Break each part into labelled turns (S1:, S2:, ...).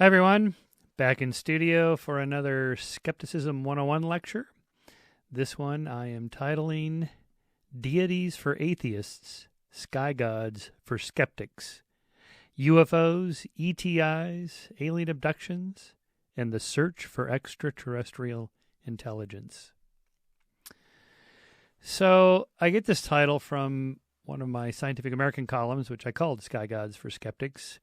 S1: Hi, everyone. Back in studio for another Skepticism 101 lecture. This one I am titling Deities for Atheists, Skygods for Skeptics, UFOs, ETIs, alien abductions, and the search for extraterrestrial intelligence. So I get this title from one of my Scientific American columns, which I called Skygods for Skeptics,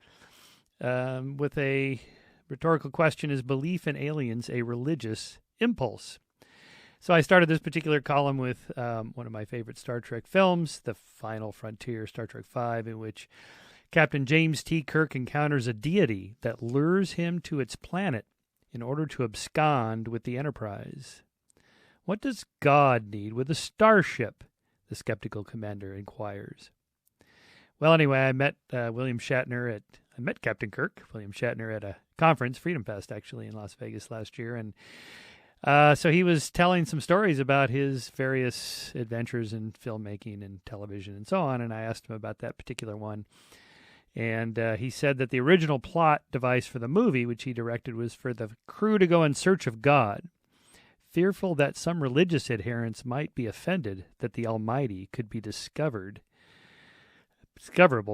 S1: with a rhetorical question: is belief in aliens a religious impulse? So I started this particular column with one of my favorite Star Trek films, The Final Frontier, Star Trek V, in which Captain James T. Kirk encounters a deity that lures him to its planet in order to abscond with the Enterprise. What does God need with a starship? The skeptical commander inquires. Well, anyway, I met Captain William Shatner, at a conference, Freedom Fest, actually, in Las Vegas last year. And so he was telling some stories about his various adventures in filmmaking and television and so on. And I asked him about that particular one. And he said that the original plot device for the movie, which he directed, was for the crew to go in search of God. Fearful that some religious adherents might be offended that the Almighty could be discoverable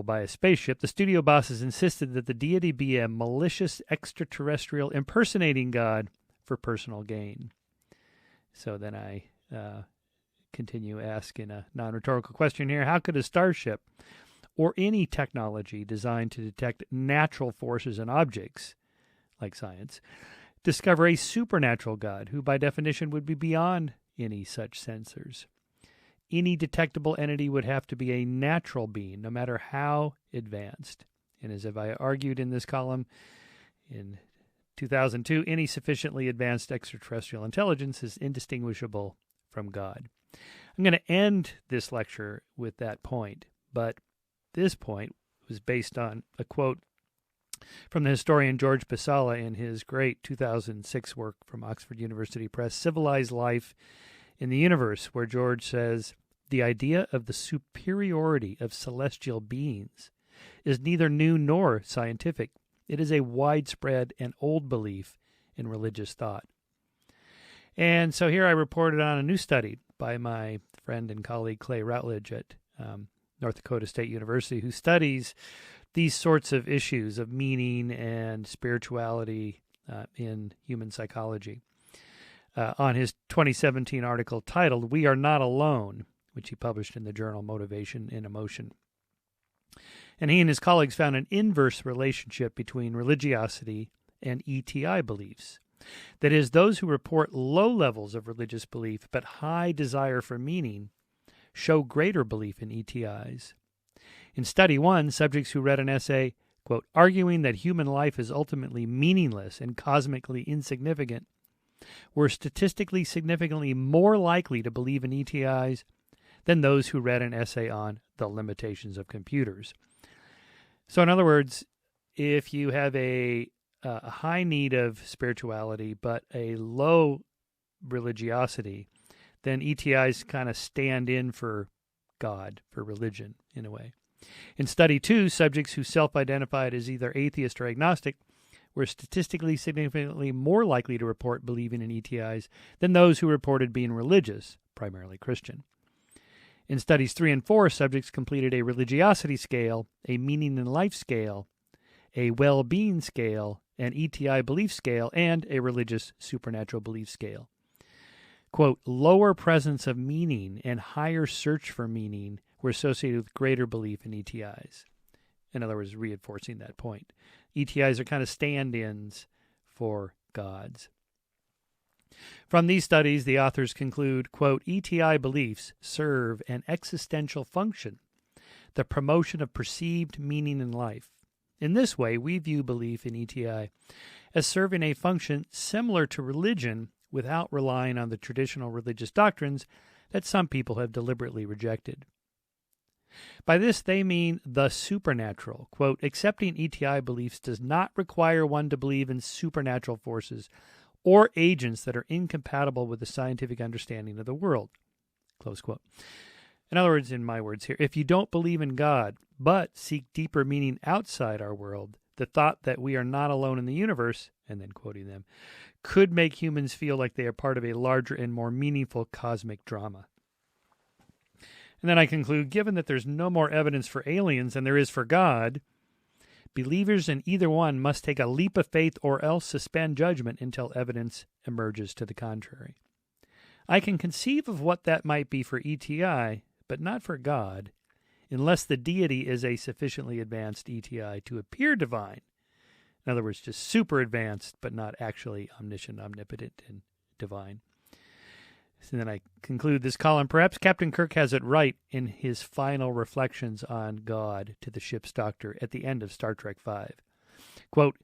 S1: by a spaceship, the studio bosses insisted that the deity be a malicious extraterrestrial impersonating God for personal gain. So then I continue asking a non-rhetorical question here. How could a starship or any technology designed to detect natural forces and objects, like science, discover a supernatural God who by definition would be beyond any such sensors? Any detectable entity would have to be a natural being, no matter how advanced. And as I argued in this column in 2002, any sufficiently advanced extraterrestrial intelligence is indistinguishable from God. I'm going to end this lecture with that point, but this point was based on a quote from the historian George Basala in his great 2006 work from Oxford University Press, Civilized Life in the Universe, where George says, the idea of the superiority of celestial beings is neither new nor scientific. It is a widespread and old belief in religious thought. And so here I reported on a new study by my friend and colleague Clay Routledge at North Dakota State University, who studies these sorts of issues of meaning and spirituality in human psychology. On his 2017 article titled, We Are Not Alone, which he published in the journal Motivation and Emotion. And he and his colleagues found an inverse relationship between religiosity and ETI beliefs. That is, those who report low levels of religious belief but high desire for meaning show greater belief in ETIs. In study one, subjects who read an essay, quote, arguing that human life is ultimately meaningless and cosmically insignificant, were statistically significantly more likely to believe in ETIs than those who read an essay on the limitations of computers. So in other words, if you have a high need of spirituality but a low religiosity, then ETIs kind of stand in for God, for religion, in a way. In study two, subjects who self-identified as either atheist or agnostic were statistically significantly more likely to report believing in ETIs than those who reported being religious, primarily Christian. In studies 3 and 4, subjects completed a religiosity scale, a meaning in life scale, a well-being scale, an ETI belief scale, and a religious supernatural belief scale. Quote, lower presence of meaning and higher search for meaning were associated with greater belief in ETIs. In other words, reinforcing that point. ETIs are kind of stand-ins for gods. From these studies, the authors conclude, quote, ETI beliefs serve an existential function, the promotion of perceived meaning in life. In this way, we view belief in ETI as serving a function similar to religion without relying on the traditional religious doctrines that some people have deliberately rejected. By this, they mean the supernatural. Quote, accepting ETI beliefs does not require one to believe in supernatural forces or agents that are incompatible with the scientific understanding of the world. Close quote. In other words, in my words here, if you don't believe in God, but seek deeper meaning outside our world, The thought that we are not alone in the universe, and then quoting them, could make humans feel like they are part of a larger and more meaningful cosmic drama. And then I conclude, given that there's no more evidence for aliens than there is for God, believers in either one must take a leap of faith or else suspend judgment until evidence emerges to the contrary. I can conceive of what that might be for ETI, but not for God, unless the deity is a sufficiently advanced ETI to appear divine. In other words, just super advanced, but not actually omniscient, omnipotent, and divine. And then I conclude this column. Perhaps Captain Kirk has it right in his final reflections on God to the ship's doctor at the end of Star Trek V. Quote,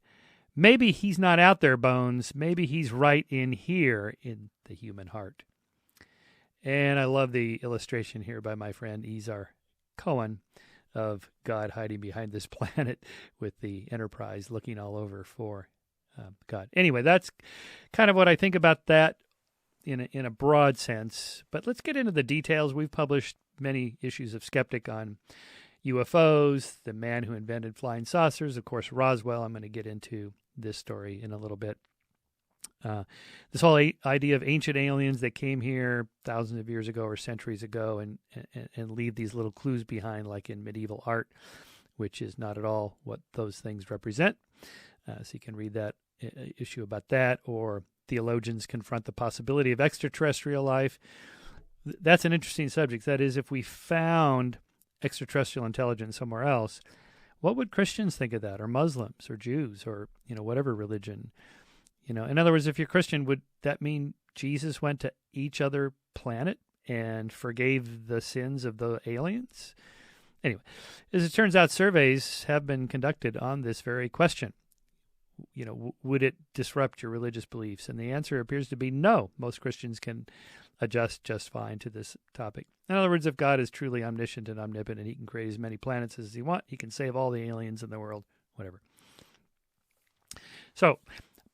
S1: maybe he's not out there, Bones. Maybe he's right in here in the human heart. And I love the illustration here by my friend Izar Cohen of God hiding behind this planet with the Enterprise looking all over for God. Anyway, that's kind of what I think about that in a broad sense. But let's get into the details. We've published many issues of Skeptic on UFOs, the man who invented flying saucers, of course, Roswell. I'm going to get into this story in a little bit. This whole idea of ancient aliens that came here thousands of years ago or centuries ago and leave these little clues behind, like in medieval art, which is not at all what those things represent. So you can read that issue about that, or theologians confront the possibility of extraterrestrial life. That's an interesting subject. That is, if we found extraterrestrial intelligence somewhere else, what would Christians think of that, or Muslims, or Jews, or whatever religion? In other words, if you're Christian, would that mean Jesus went to each other planet and forgave the sins of the aliens? Anyway, as it turns out, surveys have been conducted on this very question. Would it disrupt your religious beliefs? And the answer appears to be no. Most Christians can adjust just fine to this topic. In other words, if God is truly omniscient and omnipotent, he can create as many planets as he wants. He can save all the aliens in the world, whatever. So,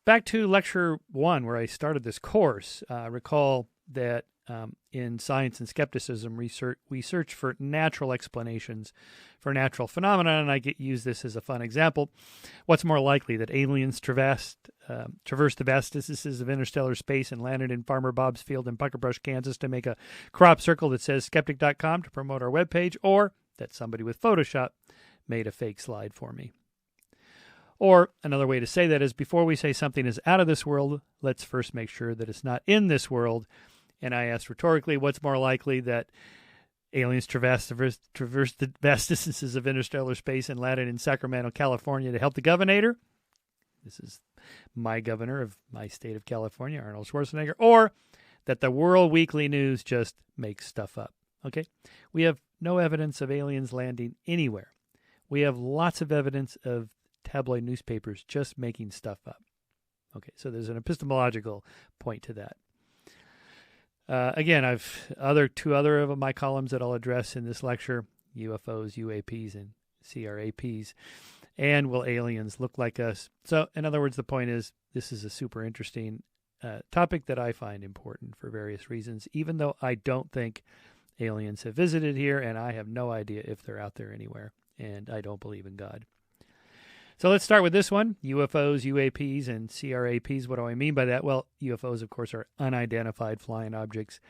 S1: back to Lecture 1, where I started this course. Recall that in Science and Skepticism, we search for natural explanations for natural phenomena, and I use this as a fun example. What's more likely, that aliens traversed the vast distances of interstellar space and landed in Farmer Bob's field in Puckerbrush, Kansas to make a crop circle that says skeptic.com to promote our webpage, or that somebody with Photoshop made a fake slide for me? Or another way to say that is, before we say something is out of this world, let's first make sure that it's not in this world. And I asked rhetorically, what's more likely, that aliens traversed the vast distances of interstellar space and landed in Sacramento, California to help the governor? This is my governor of my state of California, Arnold Schwarzenegger. Or that the World Weekly News just makes stuff up. Okay? We have no evidence of aliens landing anywhere. We have lots of evidence of tabloid newspapers just making stuff up. Okay, so there's an epistemological point to that. Again, I've two other of my columns that I'll address in this lecture: UFOs, UAPs, and CRAPs. And will aliens look like us? So, in other words, the point is, this is a super interesting topic that I find important for various reasons, even though I don't think aliens have visited here, and I have no idea if they're out there anywhere, and I don't believe in God. So let's start with this one: UFOs, UAPs, and CRAPs. What do I mean by that? Well, UFOs, of course, are unidentified flying objects.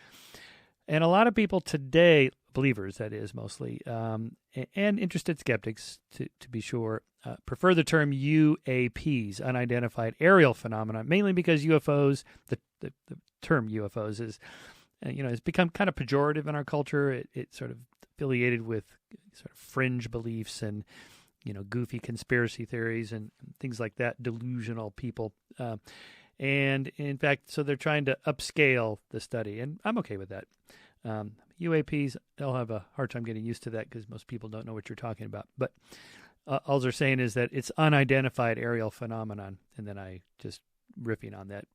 S1: And a lot of people today, believers that is mostly, and interested skeptics to be sure, prefer the term UAPs, unidentified aerial phenomena, mainly because UFOs, the term UFOs is, has become kind of pejorative in our culture. It's sort of affiliated with sort of fringe beliefs and goofy conspiracy theories and things like that, delusional people. And in fact, so they're trying to upscale the study, and I'm okay with that. UAPs, they'll have a hard time getting used to that because most people don't know what you're talking about. But all they're saying is that it's unidentified aerial phenomenon, and then I just riffing on that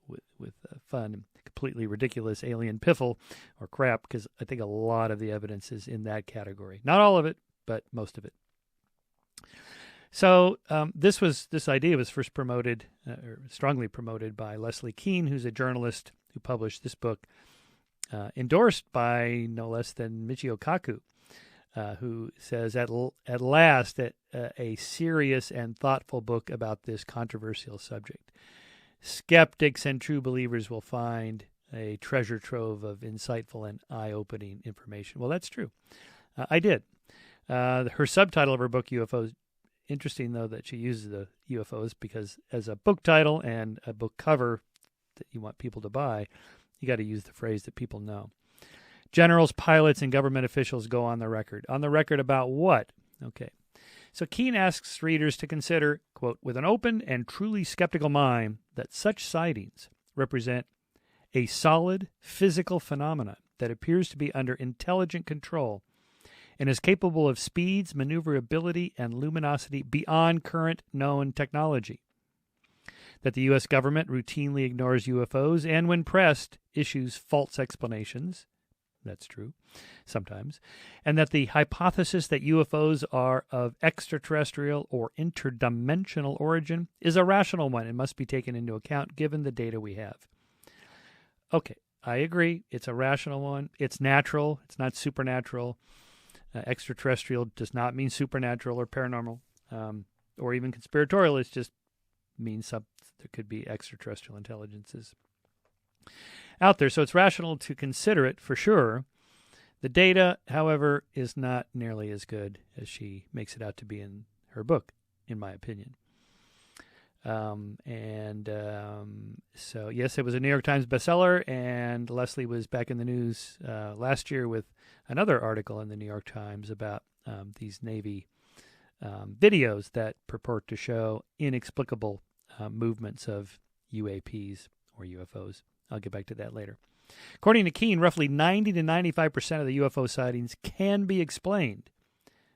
S1: with fun, completely ridiculous alien piffle or crap, because I think a lot of the evidence is in that category. Not all of it, but most of it. So this idea was first promoted, or strongly promoted, by Leslie Kean, who's a journalist who published this book, endorsed by no less than Michio Kaku. who says, at last, a serious and thoughtful book about this controversial subject. Skeptics and true believers will find a treasure trove of insightful and eye-opening information. Well, that's true. I did. Her subtitle of her book, UFOs, interesting, though, that she uses the UFOs, because as a book title and a book cover that you want people to buy, you got to use the phrase that people know. Generals, pilots, and government officials go on the record. On the record about what? Okay. So Keene asks readers to consider, quote, with an open and truly skeptical mind, that such sightings represent a solid physical phenomenon that appears to be under intelligent control and is capable of speeds, maneuverability, and luminosity beyond current known technology. That the U.S. government routinely ignores UFOs and, when pressed, issues false explanations. That's true, sometimes. And that the hypothesis that UFOs are of extraterrestrial or interdimensional origin is a rational one and must be taken into account given the data we have. Okay, I agree. It's a rational one. It's natural. It's not supernatural. Extraterrestrial does not mean supernatural or paranormal or even conspiratorial. It just means there could be extraterrestrial intelligences out there. So it's rational to consider it for sure. The data, however, is not nearly as good as she makes it out to be in her book, in my opinion. So, yes, it was a New York Times bestseller, and Leslie was back in the news last year with another article in the New York Times about these Navy videos that purport to show inexplicable movements of UAPs or UFOs. I'll get back to that later. According to Keene, roughly 90 to 95% of the UFO sightings can be explained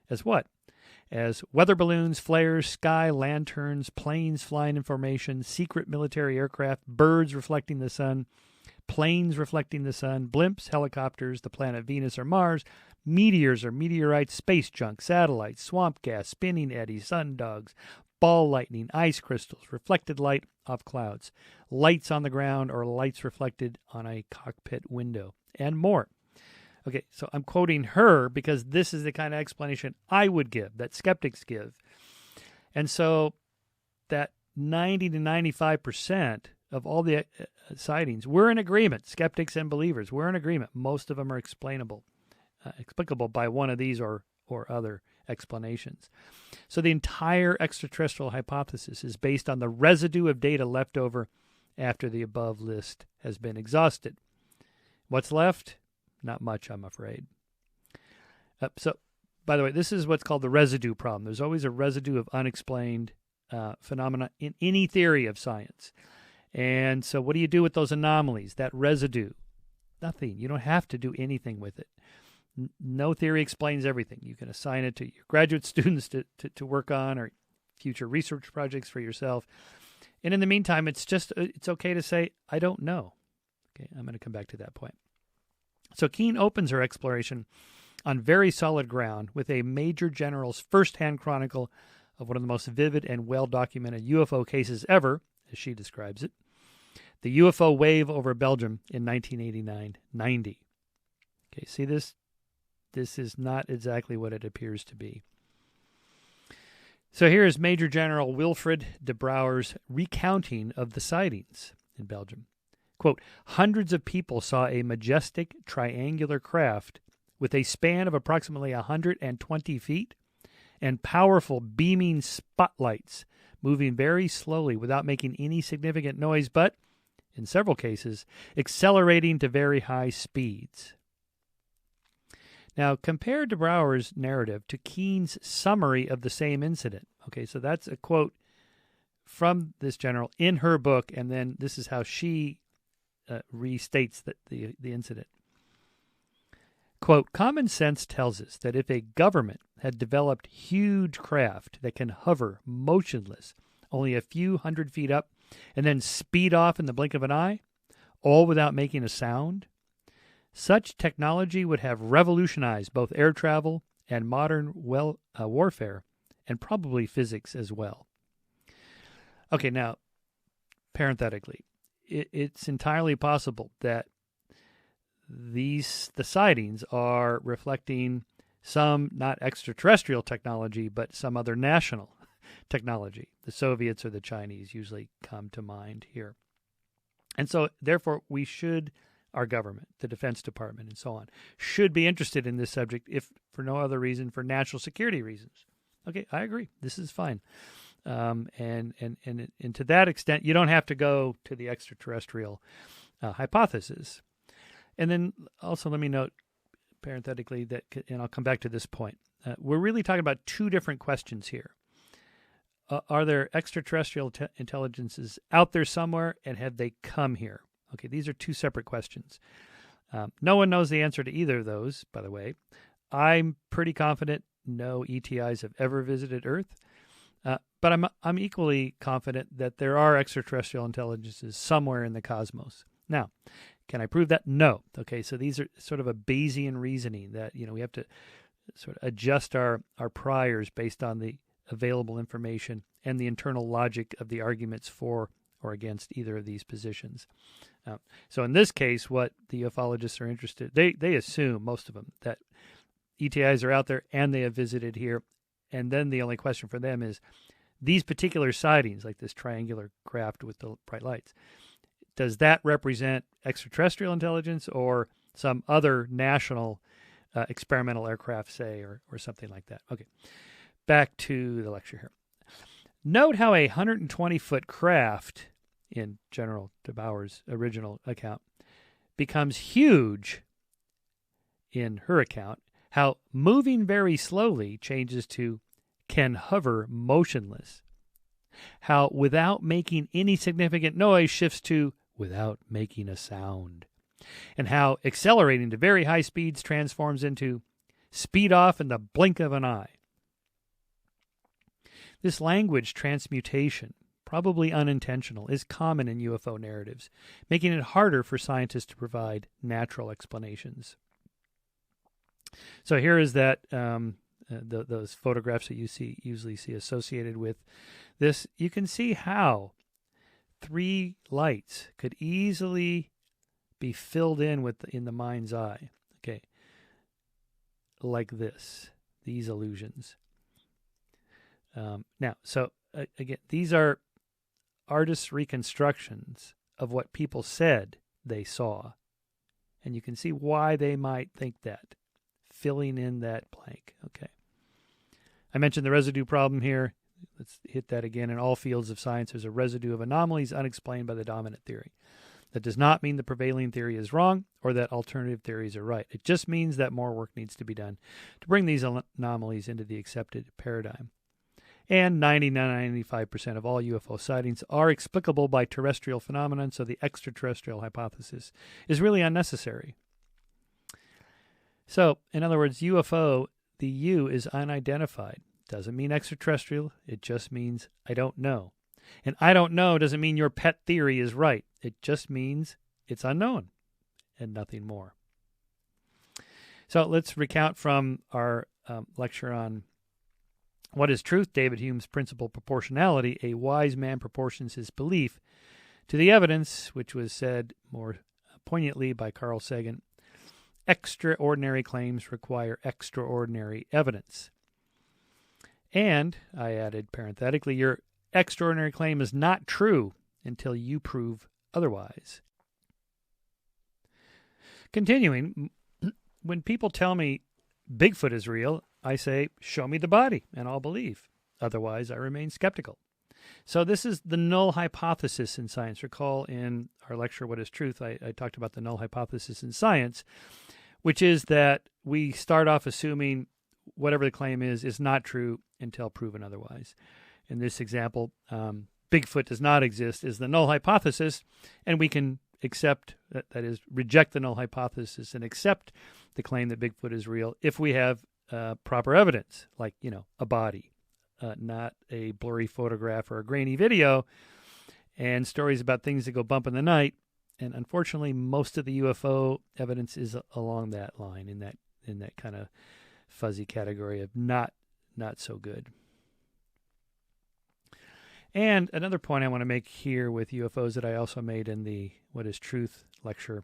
S1: as what? As weather balloons, flares, sky lanterns, planes flying in formation, secret military aircraft, birds reflecting the sun, planes reflecting the sun, blimps, helicopters, the planet Venus or Mars, meteors or meteorites, space junk, satellites, swamp gas, spinning eddies, sundogs, ball lightning, ice crystals, reflected light off clouds, lights on the ground or lights reflected on a cockpit window, and more. Okay, so I'm quoting her because this is the kind of explanation I would give, that skeptics give. And so that 90 to 95% of all the sightings, we're in agreement, skeptics and believers, we're in agreement. Most of them are explicable by one of these or other explanations. So the entire extraterrestrial hypothesis is based on the residue of data left over after the above list has been exhausted. What's left? Not much, I'm afraid. So, by the way, this is what's called the residue problem. There's always a residue of unexplained phenomena in any theory of science. And so what do you do with those anomalies, that residue? Nothing. You don't have to do anything with it. No theory explains everything. You can assign it to your graduate students to work on, or future research projects for yourself. And in the meantime, it's okay to say, I don't know. Okay, I'm going to come back to that point. So Keene opens her exploration on very solid ground with a major general's first-hand chronicle of one of the most vivid and well-documented UFO cases ever, as she describes it, the UFO wave over Belgium in 1989-90. Okay, see this? This is not exactly what it appears to be. So here is Major General Wilfred de Brouwer's recounting of the sightings in Belgium. Quote, hundreds of people saw a majestic triangular craft with a span of approximately 120 feet and powerful beaming spotlights moving very slowly without making any significant noise, but, in several cases, accelerating to very high speeds. Now, compare de Brouwer's narrative to Keene's summary of the same incident. Okay, so that's a quote from this general in her book, and then this is how she restates the incident. Quote, common sense tells us that if a government had developed huge craft that can hover motionless only a few hundred feet up and then speed off in the blink of an eye, all without making a sound, such technology would have revolutionized both air travel and modern warfare, and probably physics as well. Okay, now, parenthetically, it's entirely possible that the sightings are reflecting some not extraterrestrial technology, but some other national technology. The Soviets or the Chinese usually come to mind here. And so, therefore, we should, our government, the Defense Department, and so on, should be interested in this subject, if for no other reason, for national security reasons. Okay, I agree. This is fine. And to that extent, you don't have to go to the extraterrestrial hypothesis. And then also let me note, parenthetically, that, and I'll come back to this point, we're really talking about two different questions here. Are there extraterrestrial intelligences out there somewhere, and have they come here? Okay, these are two separate questions. No one knows the answer to either of those, by the way. I'm pretty confident no ETIs have ever visited Earth, but I'm equally confident that there are extraterrestrial intelligences somewhere in the cosmos. Now, can I prove that? No. Okay, so these are sort of a Bayesian reasoning that, we have to sort of adjust our priors based on the available information and the internal logic of the arguments for or against either of these positions. So in this case, what the ufologists are interested, they assume, most of them, that ETIs are out there and they have visited here. And then the only question for them is, these particular sightings, like this triangular craft with the bright lights, does that represent extraterrestrial intelligence or some other national experimental aircraft, say, or something like that? Okay, back to the lecture here. Note how a 120-foot craft, in General DeBauer's original account, becomes huge in her account, how moving very slowly changes to can hover motionless, how without making any significant noise shifts to without making a sound, and how accelerating to very high speeds transforms into speed off in the blink of an eye. This language transmutation, probably unintentional, is common in UFO narratives, making it harder for scientists to provide natural explanations. So here is that those photographs that you usually see associated with this. You can see how 3 lights could easily be filled in in the mind's eye. Okay, like this, these illusions. Now, so again, these are artists' reconstructions of what people said they saw, and you can see why they might think that, filling in that blank. Okay. I mentioned the residue problem here. Let's hit that again. In all fields of science, there's a residue of anomalies unexplained by the dominant theory. That does not mean the prevailing theory is wrong or that alternative theories are right. It just means that more work needs to be done to bring these anomalies into the accepted paradigm. And 90-95% of all UFO sightings are explicable by terrestrial phenomena, so the extraterrestrial hypothesis is really unnecessary. So, in other words, UFO, the U is unidentified. Doesn't mean extraterrestrial. It just means I don't know. And I don't know doesn't mean your pet theory is right. It just means it's unknown and nothing more. So let's recount from our lecture on what is truth, David Hume's principle proportionality. A wise man proportions his belief to the evidence, which was said more poignantly by Carl Sagan. Extraordinary claims require extraordinary evidence. And, I added parenthetically, your extraordinary claim is not true until you prove otherwise. Continuing, when people tell me Bigfoot is real, I say, show me the body, and I'll believe. Otherwise, I remain skeptical. So this is the null hypothesis in science. Recall in our lecture, What is Truth, I talked about the null hypothesis in science, which is that we start off assuming whatever the claim is not true until proven otherwise. In this example, Bigfoot does not exist is the null hypothesis, and we can accept, that is, reject the null hypothesis and accept the claim that Bigfoot is real if we have proper evidence, like, a body, not a blurry photograph or a grainy video, and stories about things that go bump in the night. And unfortunately, most of the UFO evidence is along that line, in that kind of fuzzy category of not so good. And another point I want to make here with UFOs that I also made in the What is Truth lecture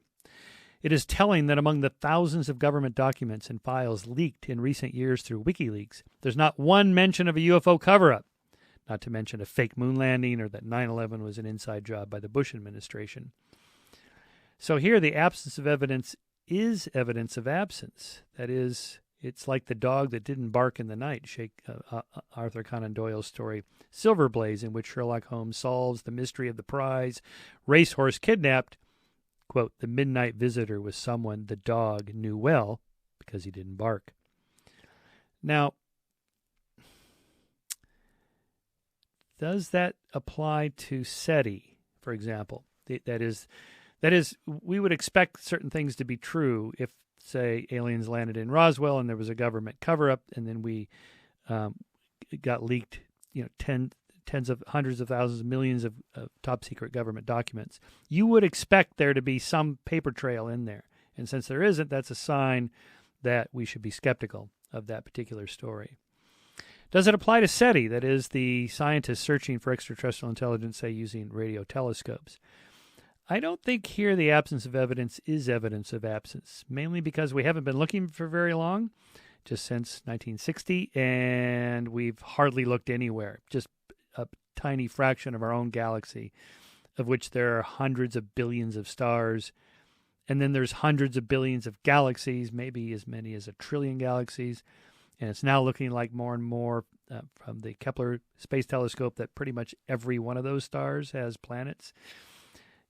S1: It is telling that among the thousands of government documents and files leaked in recent years through WikiLeaks, there's not one mention of a UFO cover-up, not to mention a fake moon landing or that 9/11 was an inside job by the Bush administration. So here the absence of evidence is evidence of absence. That is, it's like the dog that didn't bark in the night, Arthur Conan Doyle's story Silver Blaze, in which Sherlock Holmes solves the mystery of the prize racehorse kidnapped. Quote, the midnight visitor was someone the dog knew well because he didn't bark. Now, does that apply to SETI, for example? That is, we would expect certain things to be true if, say, aliens landed in Roswell and there was a government cover-up, and then we got leaked, tens of hundreds of thousands, millions of top-secret government documents. You would expect there to be some paper trail in there. And since there isn't, that's a sign that we should be skeptical of that particular story. Does it apply to SETI, that is, the scientists searching for extraterrestrial intelligence, say, using radio telescopes? I don't think here the absence of evidence is evidence of absence, mainly because we haven't been looking for very long, just since 1960, and we've hardly looked anywhere, just a tiny fraction of our own galaxy, of which there are hundreds of billions of stars, and then there's hundreds of billions of galaxies, maybe as many as 1 trillion galaxies, and it's now looking like more and more from the Kepler Space Telescope that pretty much every one of those stars has planets.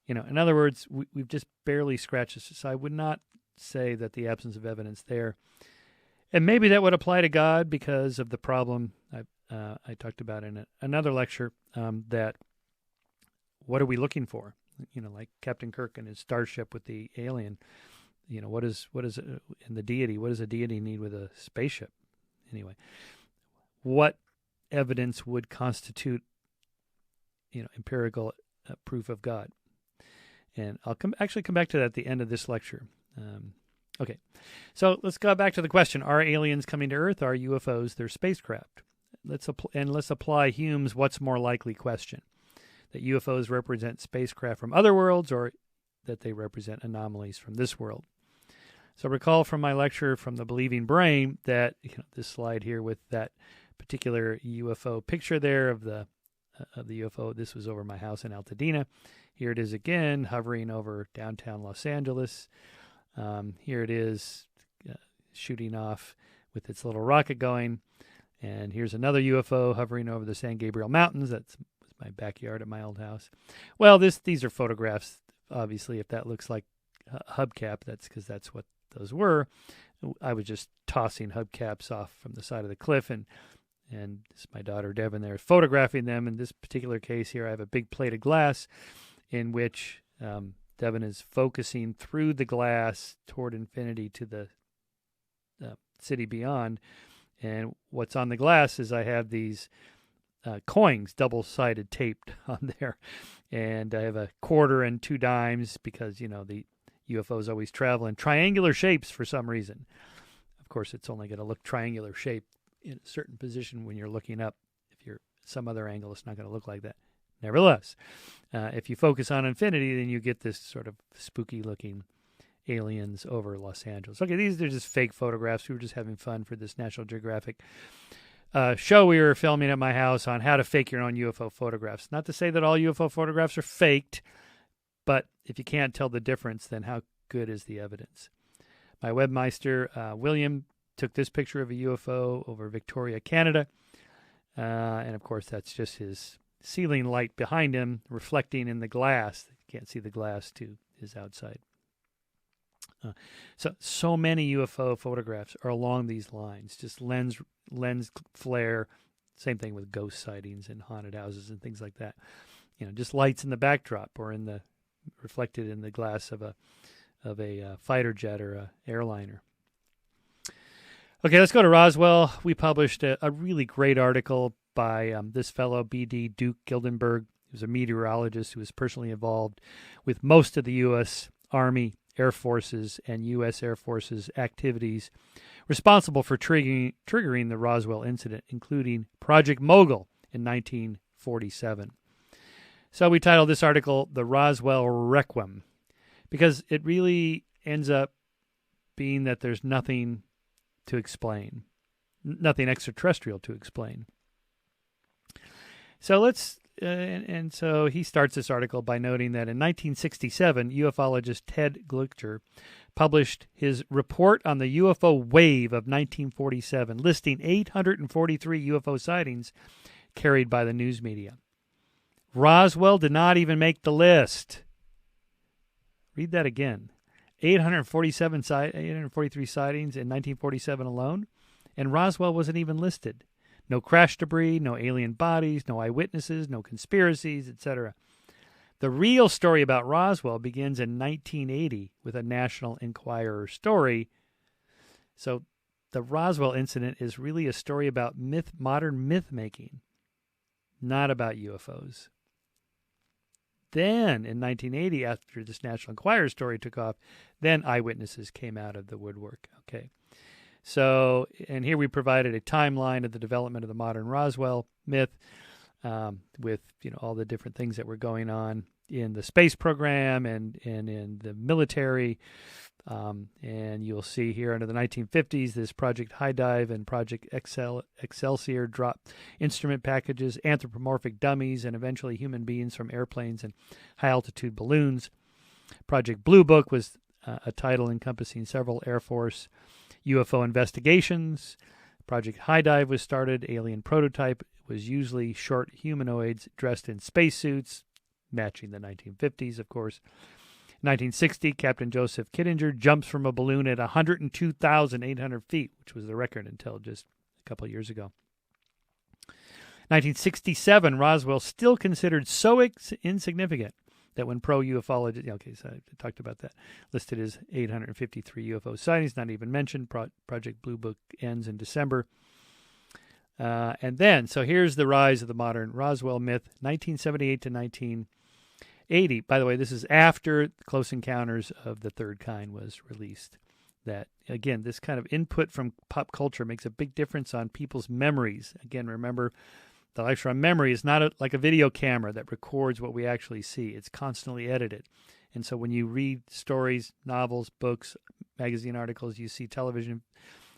S1: In other words, we've just barely scratched this, so I would not say that the absence of evidence there. And maybe that would apply to God because of the problem I talked about in another lecture, that what are we looking for? Like Captain Kirk and his starship with the alien. What is in the deity? What does a deity need with a spaceship? Anyway, what evidence would constitute, empirical proof of God? And I'll actually come back to that at the end of this lecture. Okay, so let's go back to the question: are aliens coming to Earth? Are UFOs their spacecraft? Let's apply Hume's "what's more likely" question: that UFOs represent spacecraft from other worlds, or that they represent anomalies from this world. So recall from my lecture from the Believing Brain that this slide here with that particular UFO picture there of the UFO. This was over my house in Altadena. Here it is again, hovering over downtown Los Angeles. Here it is shooting off with its little rocket going. And here's another UFO hovering over the San Gabriel Mountains. That's my backyard at my old house. Well, these are photographs. Obviously, if that looks like hubcap, that's because that's what those were. I was just tossing hubcaps off from the side of the cliff, and this, my daughter Devin there, photographing them. In this particular case here, I have a big plate of glass in which Devin is focusing through the glass toward infinity to the city beyond. And what's on the glass is I have these coins, double-sided taped on there. And I have a quarter and 2 dimes because, the UFOs always travel in triangular shapes for some reason. Of course, it's only going to look triangular shape in a certain position when you're looking up. If you're some other angle, it's not going to look like that. Nevertheless, if you focus on infinity, then you get this sort of spooky-looking aliens over Los Angeles. Okay, these are just fake photographs. We were just having fun for this National Geographic show we were filming at my house on how to fake your own UFO photographs. Not to say that all UFO photographs are faked, but if you can't tell the difference, then how good is the evidence? My webmaster, William, took this picture of a UFO over Victoria, Canada. And of course, that's just his ceiling light behind him reflecting in the glass. You can't see the glass to his outside. So many UFO photographs are along these lines, just lens flare. Same thing with ghost sightings and haunted houses and things like that. Just lights in the backdrop or reflected in the glass of a fighter jet or a airliner. Okay, let's go to Roswell. We published a really great article by this fellow, B.D. Duke Gildenberg. He was a meteorologist who was personally involved with most of the U.S. Army, Air Forces, and U.S. Air Force's activities responsible for triggering the Roswell incident, including Project Mogul in 1947. So we titled this article, The Roswell Requiem, because it really ends up being that there's nothing to explain, nothing extraterrestrial to explain. So and so he starts this article by noting that in 1967, ufologist Ted Glucher published his report on the UFO wave of 1947, listing 843 UFO sightings carried by the news media. Roswell did not even make the list. Read that again. 843 sightings in 1947 alone, and Roswell wasn't even listed. No crash debris, no alien bodies, no eyewitnesses, no conspiracies, etc. The real story about Roswell begins in 1980 with a National Enquirer story. So the Roswell incident is really a story about modern myth-making, not about UFOs. Then, in 1980, after this National Enquirer story took off, then eyewitnesses came out of the woodwork. Okay. So, and here we provided a timeline of the development of the modern Roswell myth, with all the different things that were going on in the space program and in the military. And you'll see here under the 1950s, this Project High Dive and Project Excelsior dropped instrument packages, anthropomorphic dummies, and eventually human beings from airplanes and high-altitude balloons. Project Blue Book was a title encompassing several Air Force UFO investigations. Project High Dive was started. Alien prototype was usually short humanoids dressed in spacesuits, matching the 1950s, of course. 1960, Captain Joseph Kittinger jumps from a balloon at 102,800 feet, which was the record until just a couple of years ago. 1967, Roswell still considered so insignificant that when pro-ufologists, okay, so I talked about that, listed as 853 UFO sightings, not even mentioned. Project Blue Book ends in December. And then, so here's the rise of the modern Roswell myth, 1978 to 1980. By the way, this is after Close Encounters of the Third Kind was released. That, again, this kind of input from pop culture makes a big difference on people's memories. Again, remember, the lecture on memory is not like a video camera that records what we actually see. It's constantly edited. And so when you read stories, novels, books, magazine articles, you see television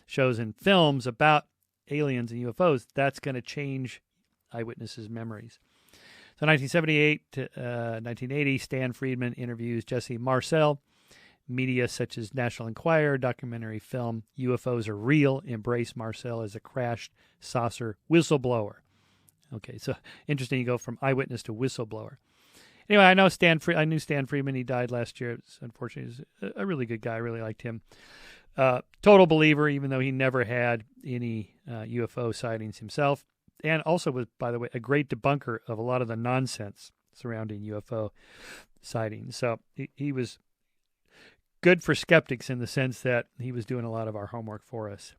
S1: shows and films about aliens and UFOs, that's going to change eyewitnesses' memories. So 1978 to 1980, Stan Friedman interviews Jesse Marcel. Media such as National Enquirer, documentary film UFOs Are Real embrace Marcel as a crashed saucer whistleblower. Okay, so interesting. You go from eyewitness to whistleblower. Anyway, I knew Stan Friedman. He died last year. Unfortunately, he was a really good guy. I really liked him. Total believer, even though he never had any UFO sightings himself, and also was, by the way, a great debunker of a lot of the nonsense surrounding UFO sightings. So he was good for skeptics in the sense that he was doing a lot of our homework for us.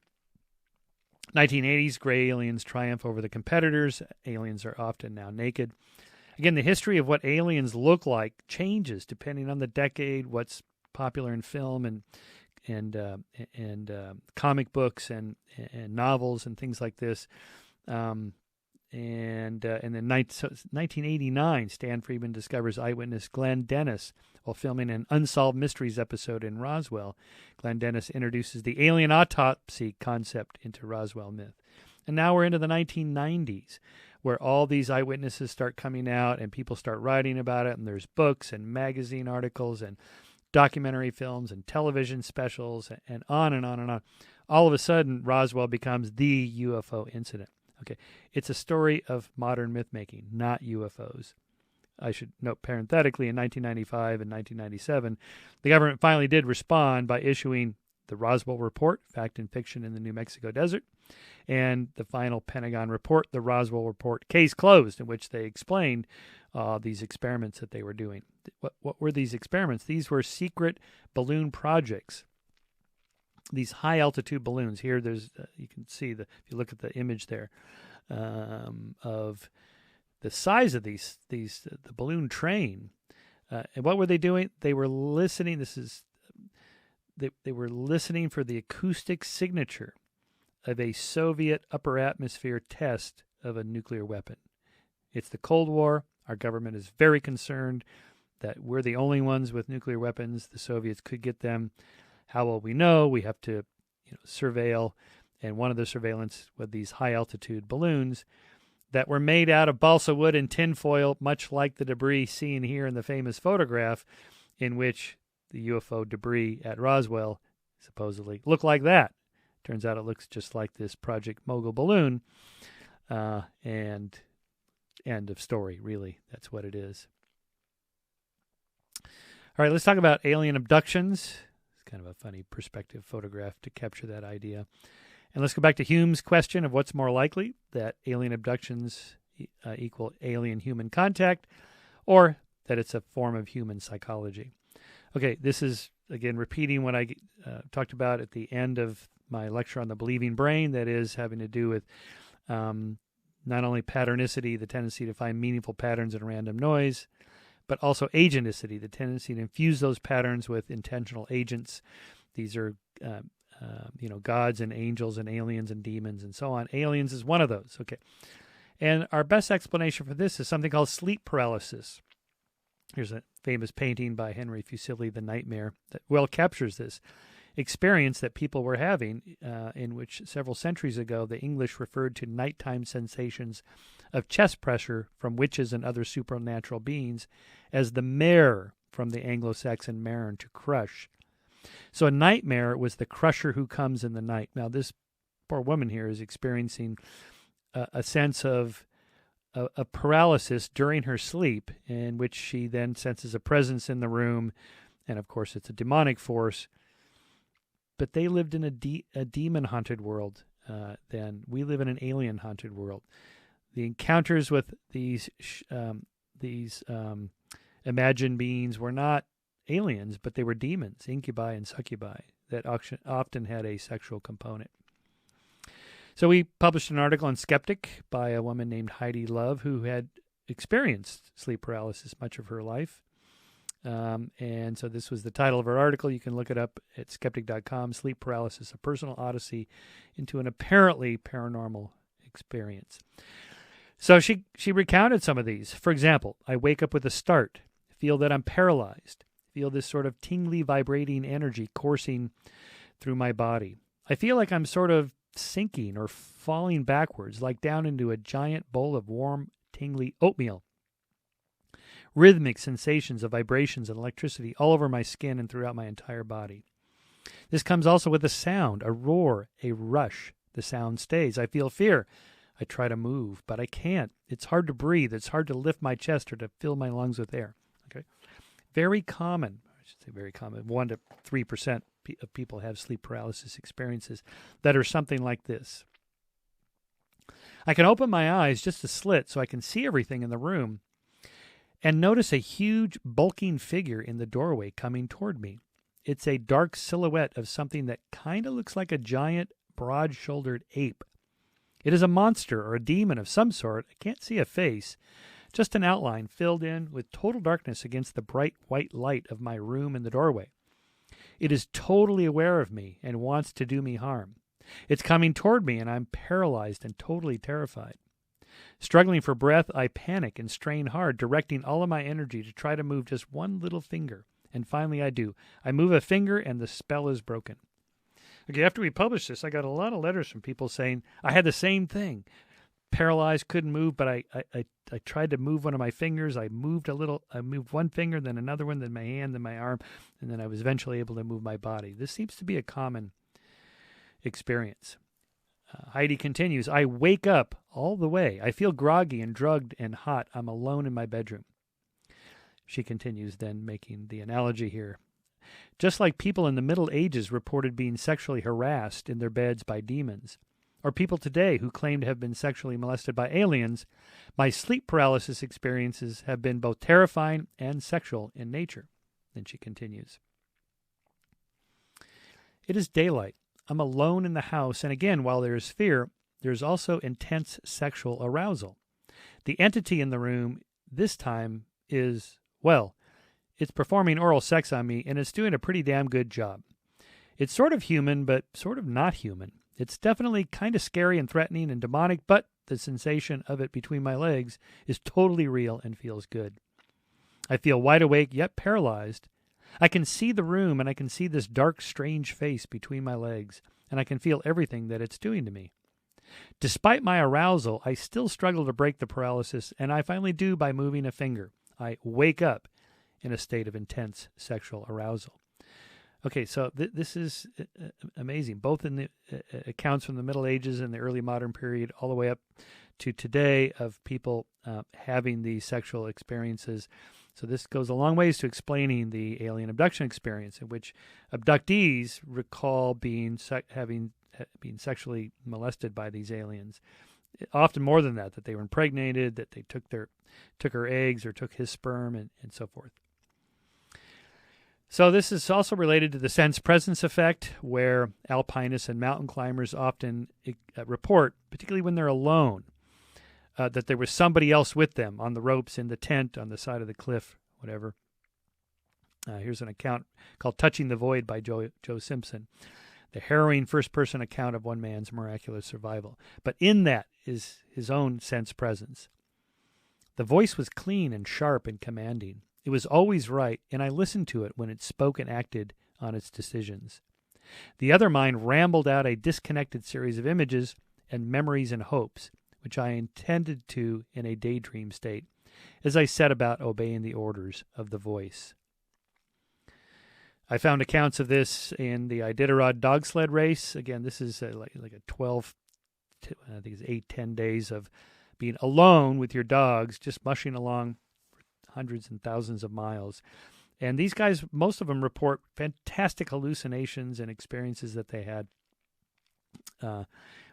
S1: 1980s, gray aliens triumph over the competitors. Aliens are often now naked. Again, the history of what aliens look like changes depending on the decade, what's popular in film and comic books and novels and things like this. And then 1989, Stan Friedman discovers eyewitness Glenn Dennis while filming an Unsolved Mysteries episode in Roswell. Glenn Dennis introduces the alien autopsy concept into Roswell myth. And now we're into the 1990s, where all these eyewitnesses start coming out and people start writing about it, and there's books and magazine articles and documentary films and television specials and on and on and on. All of a sudden, Roswell becomes the UFO incident. Okay, it's a story of modern myth-making, not UFOs. I should note parenthetically, in 1995 and 1997, the government finally did respond by issuing the Roswell Report, Fact and Fiction in the New Mexico Desert, and the final Pentagon report, the Roswell Report, Case Closed, in which they explained these experiments that they were doing. What were these experiments? These were secret balloon projects. These high-altitude balloons. Here, there's you can see, if you look at the image there, of the size of the balloon train. And what were they doing? They were listening. They were listening for the acoustic signature of a Soviet upper atmosphere test of a nuclear weapon. It's the Cold War. Our government is very concerned that we're the only ones with nuclear weapons. The Soviets could get them. How will we know? We have to surveil. And one of the surveillance with these high-altitude balloons that were made out of balsa wood and tinfoil, much like the debris seen here in the famous photograph in which the UFO debris at Roswell supposedly looked like that. Turns out it looks just like this Project Mogul balloon. And end of story, really. That's what it is. All right, let's talk about alien abductions. It's kind of a funny perspective photograph to capture that idea. And let's go back to Hume's question of what's more likely, that alien abductions equal alien-human contact, or that it's a form of human psychology. Okay, this is, again, repeating what I talked about at the end of my lecture on the believing brain, that is having to do with not only patternicity, the tendency to find meaningful patterns in random noise, but also agenticity, the tendency to infuse those patterns with intentional agents. These are gods and angels and aliens and demons and so on. Aliens is one of those. Okay. And our best explanation for this is something called sleep paralysis. Here's a famous painting by Henry Fuseli, The Nightmare, that well captures this experience that people were having, in which several centuries ago the English referred to nighttime sensations of chest pressure from witches and other supernatural beings as the mare from the Anglo-Saxon maren, to crush. So a nightmare was the crusher who comes in the night. Now this poor woman here is experiencing a sense of a paralysis during her sleep, in which she then senses a presence in the room, and of course it's a demonic force. But they lived in a demon-haunted world. Then we live in an alien-haunted world. The encounters with these imagined beings were not aliens, but they were demons, incubi and succubi, that often had a sexual component. So we published an article on Skeptic by a woman named Heidi Love, who had experienced sleep paralysis much of her life. And so this was the title of her article. You can look it up at skeptic.com, Sleep Paralysis, a Personal Odyssey into an Apparently Paranormal Experience. So she recounted some of these. For example, I wake up with a start, feel that I'm paralyzed, feel this sort of tingly vibrating energy coursing through my body. I feel like I'm sort of sinking or falling backwards, like down into a giant bowl of warm, tingly oatmeal. Rhythmic sensations of vibrations and electricity all over my skin and throughout my entire body. This comes also with a sound, a roar, a rush. The sound stays. I feel fear. I try to move, but I can't. It's hard to breathe. It's hard to lift my chest or to fill my lungs with air. Okay, very common. I should say very common. 1 to 3% of people have sleep paralysis experiences that are something like this. I can open my eyes just a slit so I can see everything in the room, and notice a huge, bulking figure in the doorway coming toward me. It's a dark silhouette of something that kind of looks like a giant, broad-shouldered ape. It is a monster or a demon of some sort. I can't see a face, just an outline filled in with total darkness against the bright white light of my room in the doorway. It is totally aware of me and wants to do me harm. It's coming toward me, and I'm paralyzed and totally terrified. Struggling for breath, I panic and strain hard, directing all of my energy to try to move just one little finger. And finally I do. I move a finger and the spell is broken. Okay, after we published this, I got a lot of letters from people saying, I had the same thing. Paralyzed, couldn't move, but I tried to move one of my fingers. I moved one finger, then another one, then my hand, then my arm, and then I was eventually able to move my body. This seems to be a common experience. Heidi continues, I wake up all the way. I feel groggy and drugged and hot. I'm alone in my bedroom. She continues then, making the analogy here. Just like people in the Middle Ages reported being sexually harassed in their beds by demons, or people today who claim to have been sexually molested by aliens, my sleep paralysis experiences have been both terrifying and sexual in nature. Then she continues. It is daylight. I'm alone in the house, and again, while there is fear, there is also intense sexual arousal. The entity in the room this time is, well, it's performing oral sex on me, and it's doing a pretty damn good job. It's sort of human, but sort of not human. It's definitely kind of scary and threatening and demonic, but the sensation of it between my legs is totally real and feels good. I feel wide awake yet paralyzed. I can see the room, and I can see this dark, strange face between my legs, and I can feel everything that it's doing to me. Despite my arousal, I still struggle to break the paralysis, and I finally do by moving a finger. I wake up in a state of intense sexual arousal. Okay, so this is amazing, both in the accounts from the Middle Ages and the early modern period, all the way up to today, of people having these sexual experiences. So this goes a long ways to explaining the alien abduction experience, in which abductees recall being sexually molested by these aliens. Often more than that they were impregnated, that they took her eggs or took his sperm, and so forth. So this is also related to the sense-presence effect, where alpinists and mountain climbers often report, particularly when they're alone, that there was somebody else with them on the ropes, in the tent, on the side of the cliff, whatever. Here's an account called Touching the Void by Joe Simpson, the harrowing first-person account of one man's miraculous survival. But in that is his own sense-presence. The voice was clean and sharp and commanding. It was always right, and I listened to it when it spoke and acted on its decisions. The other mind rambled out a disconnected series of images and memories and hopes, which I intended to in a daydream state, as I set about obeying the orders of the voice. I found accounts of this in the Iditarod dog sled race. Again, this is like a 12, I think it's 8-10 days of being alone with your dogs, just mushing along hundreds and thousands of miles. And these guys, most of them report fantastic hallucinations and experiences that they had.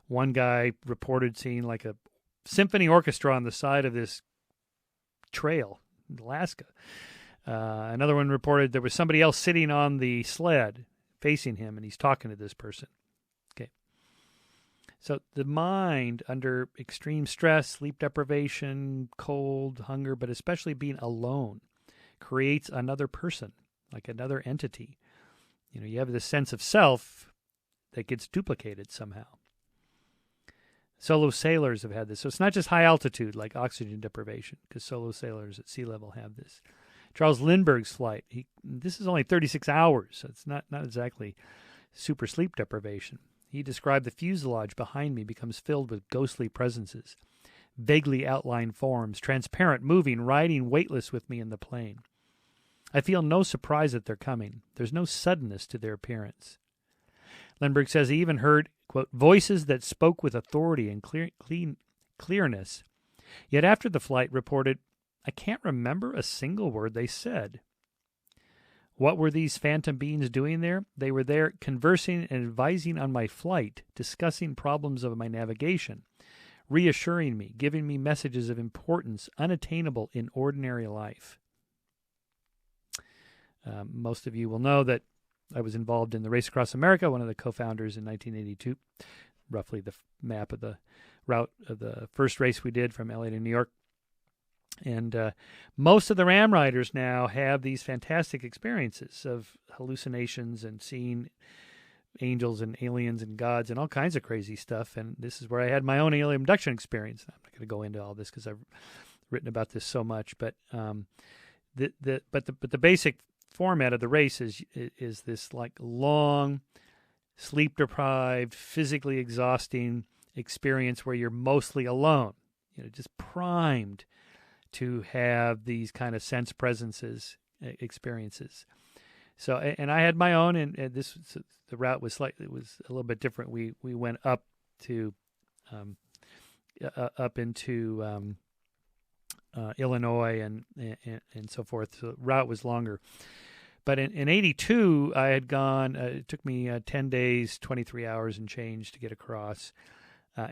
S1: One guy reported seeing like a symphony orchestra on the side of this trail in Alaska. Another one reported there was somebody else sitting on the sled facing him, and he's talking to this person. Okay. So the mind, under extreme stress, sleep deprivation, cold, hunger, but especially being alone, creates another person, like another entity. You have this sense of self that gets duplicated somehow. Solo sailors have had this. So it's not just high altitude, like oxygen deprivation, because solo sailors at sea level have this. Charles Lindbergh's flight, this is only 36 hours, so it's not exactly super sleep deprivation. He described the fuselage behind me becomes filled with ghostly presences, vaguely outlined forms, transparent, moving, riding weightless with me in the plane. I feel no surprise that they're coming. There's no suddenness to their appearance. Lindbergh says he even heard, quote, voices that spoke with authority and clearness. Yet after the flight reported, I can't remember a single word they said. What were these phantom beings doing there? They were there conversing and advising on my flight, discussing problems of my navigation, reassuring me, giving me messages of importance unattainable in ordinary life. Most of you will know that I was involved in the Race Across America, one of the co-founders in 1982, roughly the map of the route of the first race we did from LA to New York. And most of the Ram riders now have these fantastic experiences of hallucinations and seeing angels and aliens and gods and all kinds of crazy stuff. And this is where I had my own alien abduction experience. I'm not going to go into all this because I've written about this so much. But the basic format of the race is this like long, sleep deprived, physically exhausting experience where you're mostly alone. Just primed to have these kind of sense presences experiences. So, and I had my own, and the route was a little bit different. We went up to up into Illinois and so forth. So the route was longer. But in 82, I had gone. It took me 10 days, 23 hours and change to get across.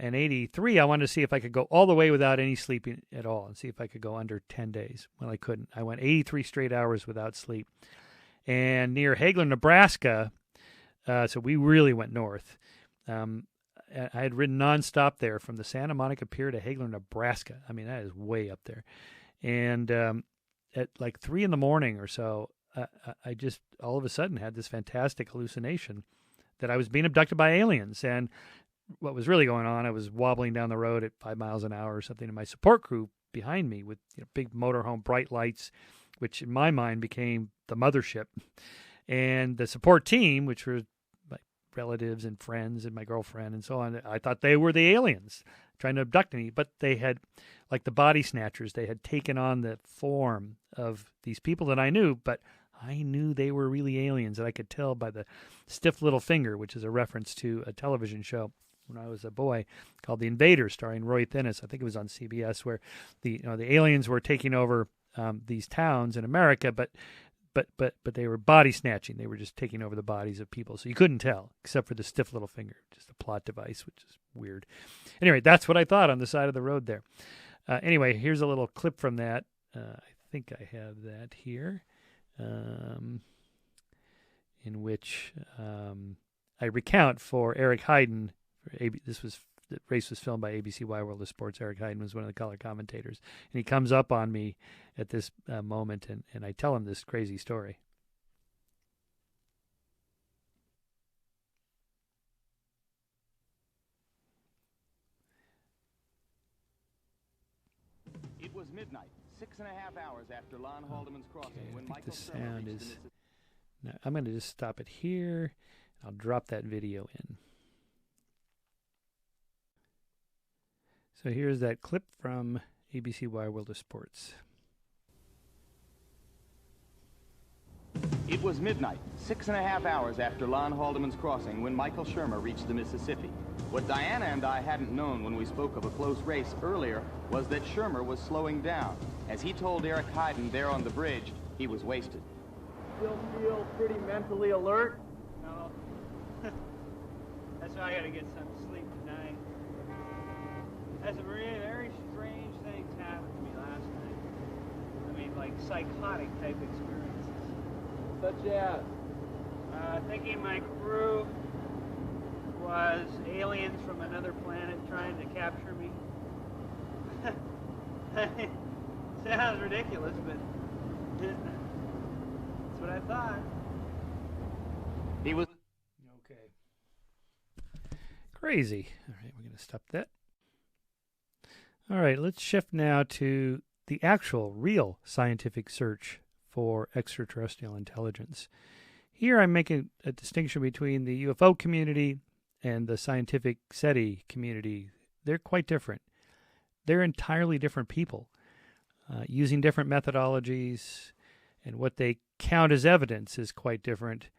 S1: In 83, I wanted to see if I could go all the way without any sleeping at all and see if I could go under 10 days. Well, I couldn't. I went 83 straight hours without sleep. And near Hagler, Nebraska, so we really went north. I had ridden nonstop there from the Santa Monica Pier to Hagler, Nebraska. I mean, that is way up there. And at like 3 a.m. or so, I just all of a sudden had this fantastic hallucination that I was being abducted by aliens. And what was really going on, I was wobbling down the road at 5 miles an hour or something, and my support crew behind me with big motorhome bright lights which in my mind became the mothership. And the support team, which were my relatives and friends and my girlfriend and so on, I thought they were the aliens trying to abduct me. But they had, like the body snatchers, they had taken on the form of these people that I knew, but I knew they were really aliens, and I could tell by the stiff little finger, which is a reference to a television show when I was a boy called The Invaders, starring Roy Thinnis. I think it was on CBS, where the aliens were taking over these towns in America, but they were body snatching. They were just taking over the bodies of people, so you couldn't tell except for the stiff little finger, just a plot device, which is weird. Anyway, that's what I thought on the side of the road there. Anyway, here's a little clip from that. I think I have that here, in which I recount for Eric Heiden. The race was filmed by ABC Wide World of Sports. Eric Heiden was one of the color commentators. And he comes up on me at this moment, and I tell him this crazy story.
S2: It was midnight, 6.5 hours after Lon Haldeman's crossing, when
S1: I think
S2: Michael
S1: the
S2: Shermer
S1: sound
S2: reached
S1: is...
S2: the
S1: Now, I'm going to just stop it here. I'll drop that video in. So here's that clip from ABC Wide World of Sports.
S2: It was midnight, 6.5 hours after Lon Haldeman's crossing, when Michael Shermer reached the Mississippi. What Diana and I hadn't known when we spoke of a close race earlier was that Shermer was slowing down. As he told Eric Heiden there on the bridge, he was wasted.
S3: Still feel pretty mentally alert?
S4: No. That's why I gotta get some sleep tonight. That's some really very strange things happened to me last night. I mean, like psychotic type experiences.
S3: Such as?
S4: Thinking my crew was aliens from another planet trying to capture me. Sounds ridiculous, but that's what I thought.
S2: He was...
S1: Okay. Crazy. All right, we're going to stop that. All right, let's shift now to the actual, real scientific search for extraterrestrial intelligence. Here I'm making a distinction between the UFO community and the scientific SETI community. They're quite different. They're entirely different people, using different methodologies, and what they count as evidence is quite different.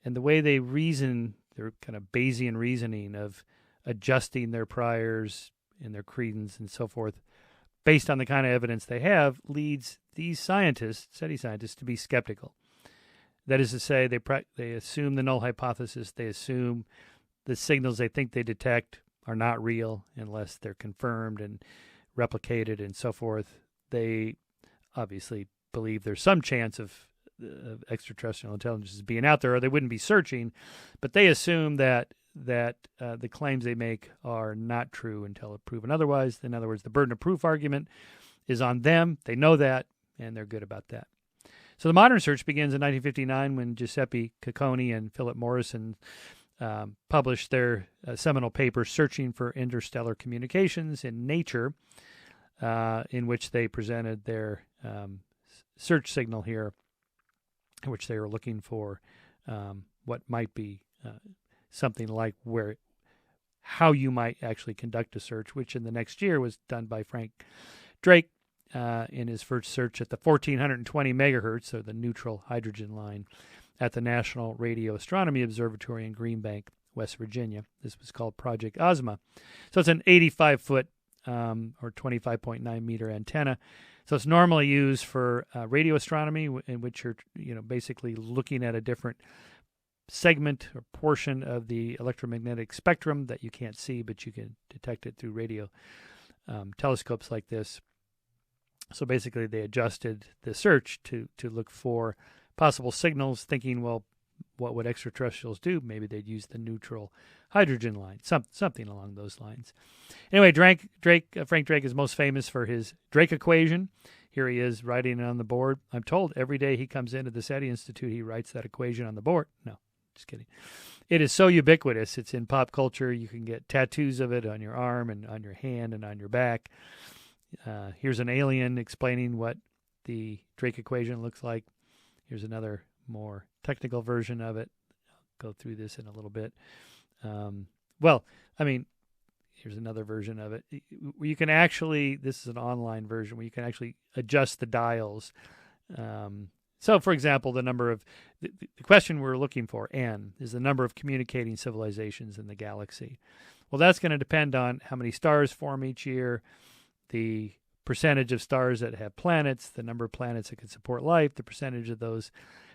S1: And the way they reason, their kind of Bayesian reasoning of adjusting their priors and their credence and so forth, based on the kind of evidence they have, leads these scientists, SETI scientists, to be skeptical. That is to say, they assume the null hypothesis. They assume the signals they think they detect are not real unless they're confirmed and replicated and so forth. They obviously believe there's some chance of extraterrestrial intelligence being out there, or they wouldn't be searching. But they assume that the claims they make are not true until proven otherwise. In other words, the burden of proof argument is on them. They know that, and they're good about that. So the modern search begins in 1959 when Giuseppe Cacconi and Philip Morrison published their seminal paper, Searching for Interstellar Communications, in Nature, in which they presented their search signal here, in which they were looking for what might be something like how you might actually conduct a search, which in the next year was done by Frank Drake in his first search at the 1420 megahertz, so the neutral hydrogen line, at the National Radio Astronomy Observatory in Green Bank, West Virginia. This was called Project Ozma. So it's an 85-foot or 25.9 meter antenna. So it's normally used for radio astronomy, in which you're basically looking at a different segment or portion of the electromagnetic spectrum that you can't see, but you can detect it through radio telescopes like this. So basically they adjusted the search to look for possible signals, thinking, well, what would extraterrestrials do? Maybe they'd use the neutral hydrogen line, something along those lines. Anyway, Frank Drake is most famous for his Drake equation. Here he is writing it on the board. I'm told every day he comes into the SETI Institute, he writes that equation on the board. No, just kidding. It is so ubiquitous. It's in pop culture. You can get tattoos of it on your arm and on your hand and on your back. Here's an alien explaining what the Drake equation looks like. Here's another more technical version of it. I'll go through this in a little bit. Here's another version of it. You can actually, this is an online version where you can actually adjust the dials. So, for example, the number of, the question we're looking for, N, is the number of communicating civilizations in the galaxy. Well, that's going to depend on how many stars form each year, the percentage of stars that have planets, the number of planets that could support life, the percentage of those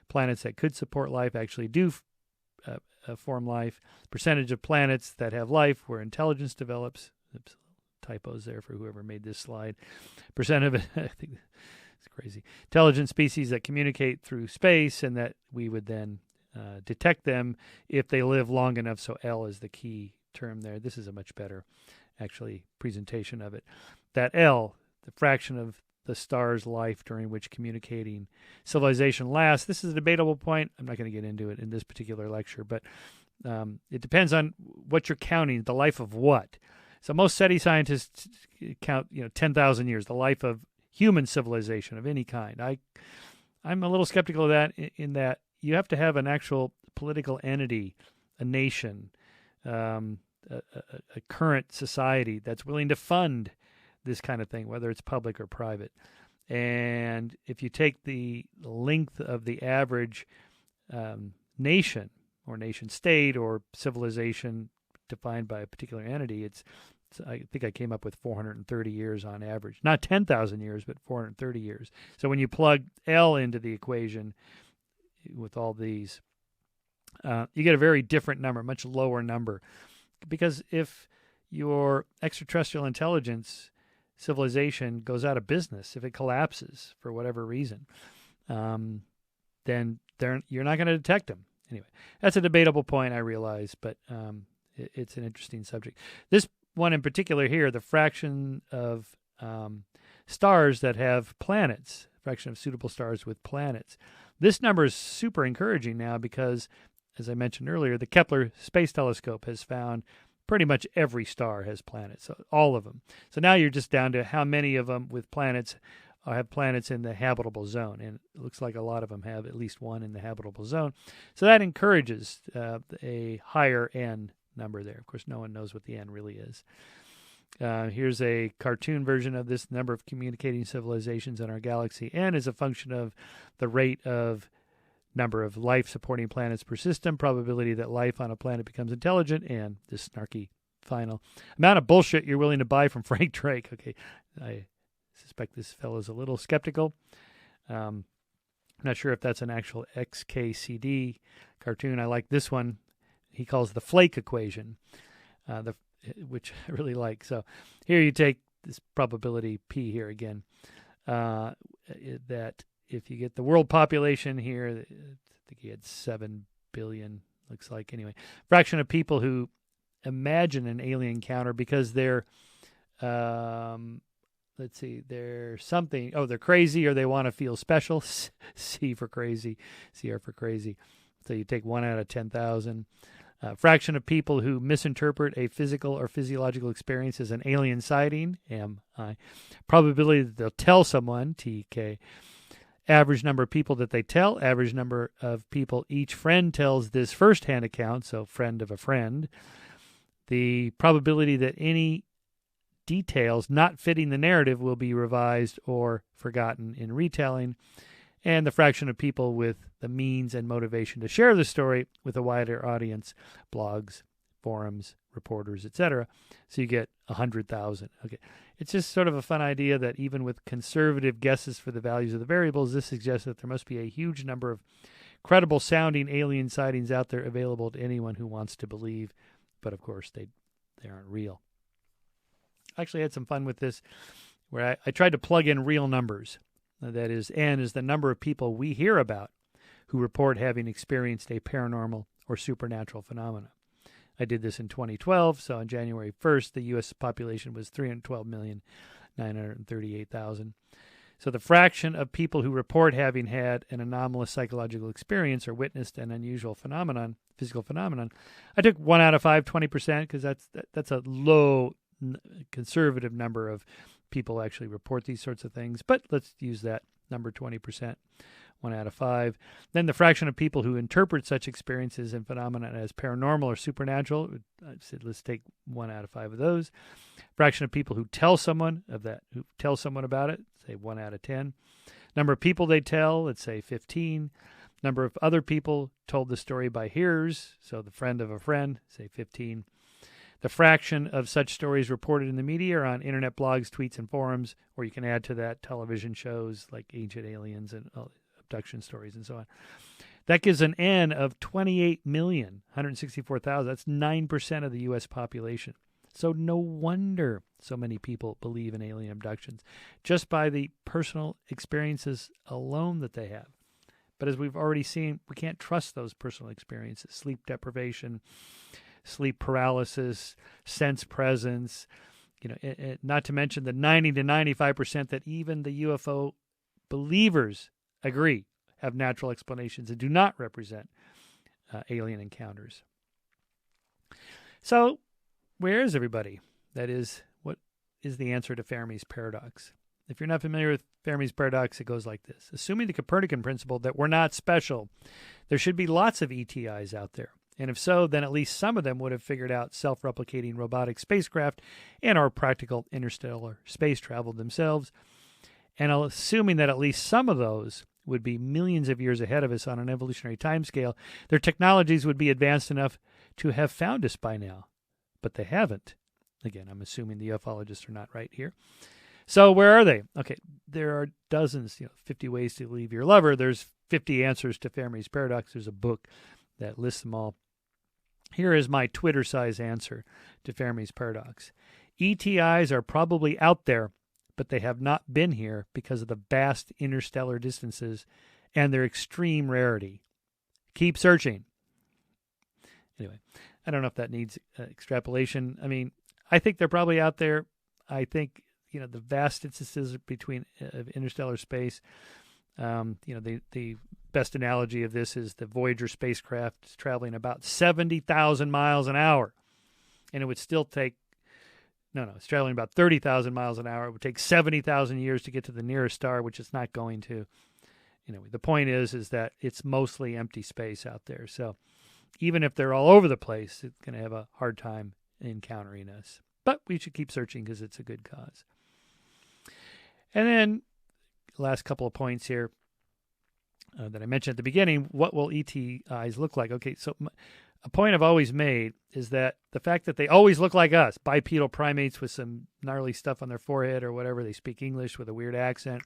S1: planets that could support life actually do form life, percentage of planets that have life where intelligence develops. Oops, typos there for whoever made this slide. Percent of it, I think it's crazy. Intelligent species that communicate through space and that we would then detect them if they live long enough. So L is the key term there. This is a much better, actually, presentation of it. That L, the fraction of the star's life during which communicating civilization lasts. This is a debatable point. I'm not going to get into it in this particular lecture, but it depends on what you're counting, the life of what. So most SETI scientists count, 10,000 years, the life of human civilization of any kind. I'm a little skeptical of that in that you have to have an actual political entity, a nation, a current society that's willing to fund this kind of thing, whether it's public or private. And if you take the length of the average nation or nation state or civilization defined by a particular entity, I think I came up with 430 years on average. Not 10,000 years, but 430 years. So when you plug L into the equation with all these, you get a very different number, much lower number. Because if your extraterrestrial intelligence civilization goes out of business, if it collapses for whatever reason, then you're not going to detect them. Anyway, that's a debatable point, I realize, but it's an interesting subject. This one in particular here, the fraction of stars that have planets, fraction of suitable stars with planets. This number is super encouraging now because, as I mentioned earlier, the Kepler Space Telescope has found pretty much every star has planets, so all of them. So now you're just down to how many of them with planets have planets in the habitable zone, and it looks like a lot of them have at least one in the habitable zone. So that encourages a higher N number there. Of course, no one knows what the N really is. Here's a cartoon version of this number of communicating civilizations in our galaxy. N is a function of the rate of number of life-supporting planets per system, probability that life on a planet becomes intelligent, and this snarky final amount of bullshit you're willing to buy from Frank Drake. Okay, I suspect this fellow's a little skeptical. I'm not sure if that's an actual XKCD cartoon. I like this one. He calls the flake equation, which I really like. So here you take this probability P here again, that if you get the world population here, I think he had 7 billion, looks like. Anyway, fraction of people who imagine an alien encounter because they're, they're something. Oh, they're crazy or they want to feel special. C for crazy, CR for crazy. So you take 1 out of 10,000. Fraction of people who misinterpret a physical or physiological experience as an alien sighting, MI. Probability that they'll tell someone, TK. Average number of people that they tell, average number of people each friend tells this first-hand account, so friend of a friend. The probability that any details not fitting the narrative will be revised or forgotten in retelling, and the fraction of people with the means and motivation to share the story with a wider audience, blogs, forums, reporters, etc. So you get 100,000. Okay, it's just sort of a fun idea that even with conservative guesses for the values of the variables, this suggests that there must be a huge number of credible sounding alien sightings out there available to anyone who wants to believe. But of course, they aren't real. I actually had some fun with this where I tried to plug in real numbers. That is, N is the number of people we hear about who report having experienced a paranormal or supernatural phenomena. I did this in 2012, so on January 1st, the U.S. population was 312,938,000. So the fraction of people who report having had an anomalous psychological experience or witnessed an unusual phenomenon, physical phenomenon, I took 1 out of 5, 20%, because that's a low conservative number of people actually report these sorts of things, but let's use that number 20%, 1 out of 5. Then the fraction of people who interpret such experiences and phenomena as paranormal or supernatural, I said let's take 1 out of 5 of those. Fraction of people who tell someone about it, say 1 out of 10. Number of people they tell, let's say 15. Number of other people told the story by hearers, so the friend of a friend, say 15. The fraction of such stories reported in the media or on internet blogs, tweets, and forums, or you can add to that television shows like Ancient Aliens and abduction stories and so on. That gives an N of 28,164,000. That's 9% of the U.S. population. So no wonder so many people believe in alien abductions, just by the personal experiences alone that they have. But as we've already seen, we can't trust those personal experiences. Sleep deprivation, sleep paralysis, sense presence, not to mention the 90 to 95% that even the UFO believers agree have natural explanations and do not represent alien encounters. So, where is everybody? That is, what is the answer to Fermi's paradox? If you're not familiar with Fermi's paradox, it goes like this. Assuming the Copernican principle that we're not special, there should be lots of ETIs out there. And if so, then at least some of them would have figured out self-replicating robotic spacecraft and or practical interstellar space travel themselves. And assuming that at least some of those would be millions of years ahead of us on an evolutionary timescale, their technologies would be advanced enough to have found us by now. But they haven't. Again, I'm assuming the ufologists are not right here. So where are they? Okay, there are dozens, 50 ways to leave your lover. There's 50 answers to Fermi's paradox. There's a book that lists them all. Here is my Twitter-size answer to Fermi's paradox. ETIs are probably out there, but they have not been here because of the vast interstellar distances and their extreme rarity. Keep searching. Anyway, I don't know if that needs extrapolation. I mean, I think they're probably out there. I think the vast distances between interstellar space. The best analogy of this is the Voyager spacecraft is traveling about 70,000 miles an hour, and it would still take. It's traveling about 30,000 miles an hour. It would take 70,000 years to get to the nearest star, which it's not going to. The point is that it's mostly empty space out there. So even if they're all over the place, it's going to have a hard time encountering us. But we should keep searching because it's a good cause. And then, last couple of points here that I mentioned at the beginning. What will ETIs look like? Okay, so a point I've always made is that the fact that they always look like us, bipedal primates with some gnarly stuff on their forehead or whatever, they speak English with a weird accent.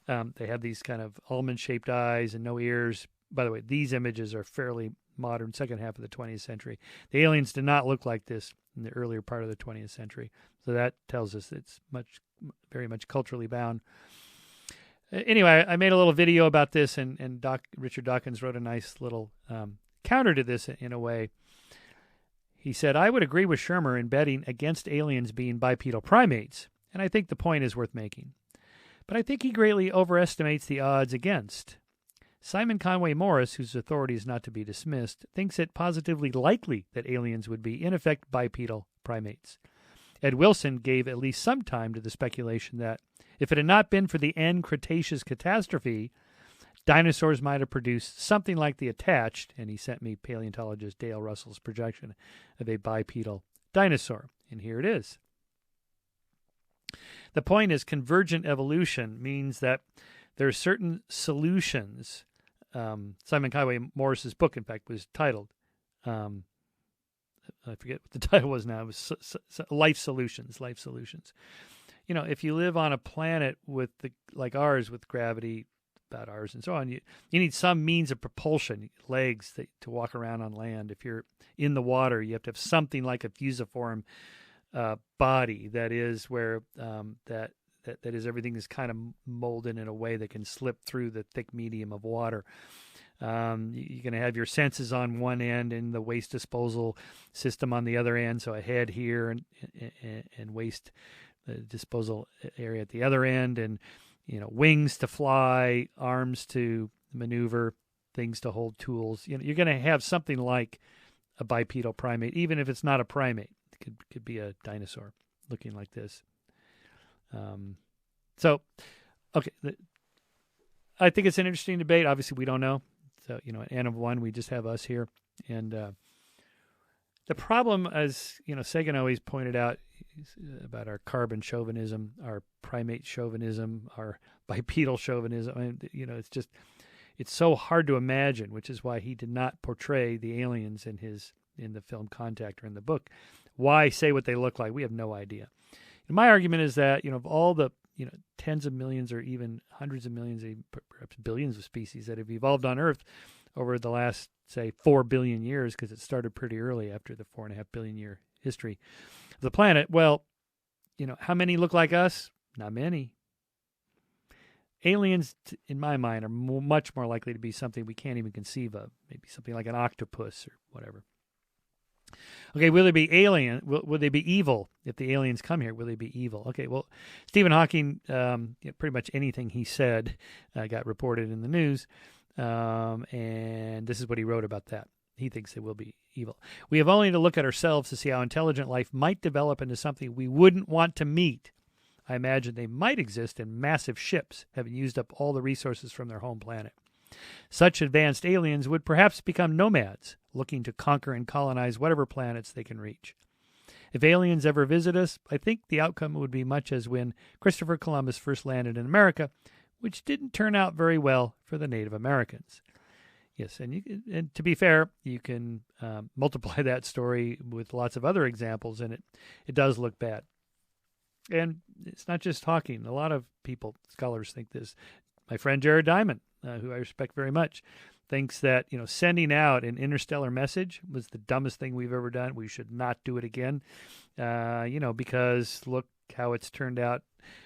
S1: They have these kind of almond-shaped eyes and no ears. By the way, these images are fairly modern, second half of the 20th century. The aliens did not look like this in the earlier part of the 20th century. So that tells us it's very much culturally bound. Anyway, I made a little video about this, and Richard Dawkins wrote a nice little counter to this in a way. He said, I would agree with Shermer in betting against aliens being bipedal primates, and I think the point is worth making. But I think he greatly overestimates the odds against. Simon Conway Morris, whose authority is not to be dismissed, thinks it positively likely that aliens would be, in effect, bipedal primates. Ed Wilson gave at least some time to the speculation that, if it had not been for the end Cretaceous catastrophe, dinosaurs might have produced something like the attached, and he sent me paleontologist Dale Russell's projection of a bipedal dinosaur. And here it is. The point is, convergent evolution means that there are certain solutions. Simon Conway Morris's book, in fact, was titled, I forget what the title was now. It was Life Solutions. If you live on a planet like ours with gravity, about ours and so on, you need some means of propulsion, legs to walk around on land. If you're in the water, you have to have something like a fusiform body that is where that is everything is kind of molded in a way that can slip through the thick medium of water. You're going to have your senses on one end and the waste disposal system on the other end. So a head here and waste disposal area at the other end, and wings to fly, arms to maneuver, things to hold tools. You're going to have something like a bipedal primate, even if it's not a primate. It could be a dinosaur looking like this. Okay. I think it's an interesting debate. Obviously, we don't know. So, you know, an N of one, we just have us here. And the problem, as, you know, Sagan always pointed out about our carbon chauvinism, our primate chauvinism, our bipedal chauvinism, I mean, you know, it's so hard to imagine, which is why he did not portray the aliens in the film Contact or in the book. Why say what they look like? We have no idea. And my argument is that, you know, of all the, you know, tens of millions or even hundreds of millions, perhaps billions of species that have evolved on Earth over the last, say, 4 billion years, because it started pretty early after the 4.5 billion year history of the planet. Well, you know, how many look like us? Not many. Aliens, in my mind, are much more likely to be something we can't even conceive of. Maybe something like an octopus or whatever. Okay, will they be alien? Will they be evil? If the aliens come here, will they be evil? Okay, well, Stephen Hawking, pretty much anything he said got reported in the news, and this is what he wrote about that. He thinks they will be evil. We have only to look at ourselves to see how intelligent life might develop into something we wouldn't want to meet. I imagine they might exist in massive ships, having used up all the resources from their home planet. Such advanced aliens would perhaps become nomads, looking to conquer and colonize whatever planets they can reach. If aliens ever visit us, I think the outcome would be much as when Christopher Columbus first landed in America, which didn't turn out very well for the Native Americans. Yes, and to be fair, you can multiply that story with lots of other examples, and it does look bad. And it's not just Hawking. A lot of people, scholars, think this. My friend Jared Diamond, who I respect very much, thinks that, you know, sending out an interstellar message was the dumbest thing we've ever done. We should not do it again, because look how it's turned out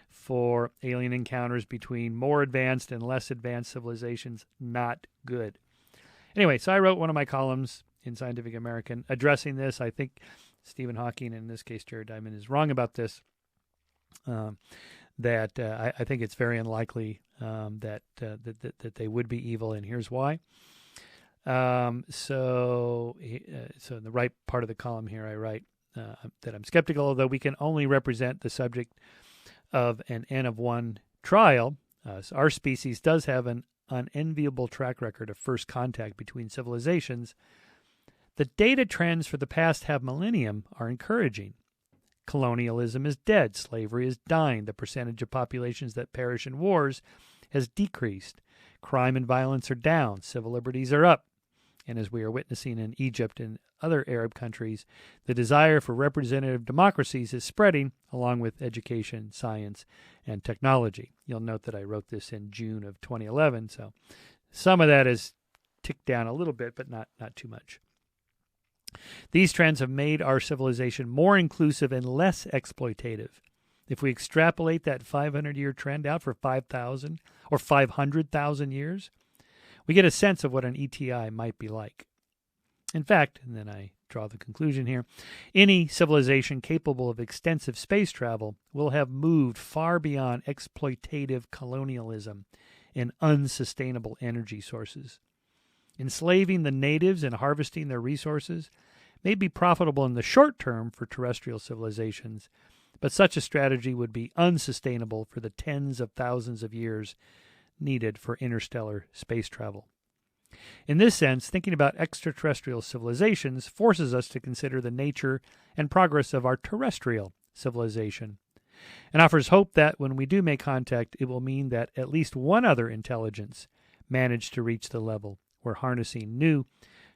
S1: for alien encounters between more advanced and less advanced civilizations. Not good. Anyway, so I wrote one of my columns in Scientific American addressing this. I think Stephen Hawking, in this case Jared Diamond, is wrong about this. I think it's very unlikely that they would be evil, and here's why. So in the right part of the column here, I write that I'm skeptical, although we can only represent the subject of an N of one trial. So our species does have an unenviable track record of first contact between civilizations. The data trends for the past half millennium are encouraging. Colonialism is dead. Slavery is dying. The percentage of populations that perish in wars has decreased. Crime and violence are down. Civil liberties are up. And as we are witnessing in Egypt and other Arab countries, the desire for representative democracies is spreading, along with education, science, and technology. You'll note that I wrote this in June of 2011, so some of that has ticked down a little bit, but not too much. These trends have made our civilization more inclusive and less exploitative. If we extrapolate that 500-year trend out for 5,000 or 500,000 years, we get a sense of what an ETI might be like. In fact, and then I draw the conclusion here, any civilization capable of extensive space travel will have moved far beyond exploitative colonialism and unsustainable energy sources. Enslaving the natives and harvesting their resources may be profitable in the short term for terrestrial civilizations, but such a strategy would be unsustainable for the tens of thousands of years needed for interstellar space travel. In this sense, thinking about extraterrestrial civilizations forces us to consider the nature and progress of our terrestrial civilization, and offers hope that when we do make contact, it will mean that at least one other intelligence managed to reach the level where harnessing new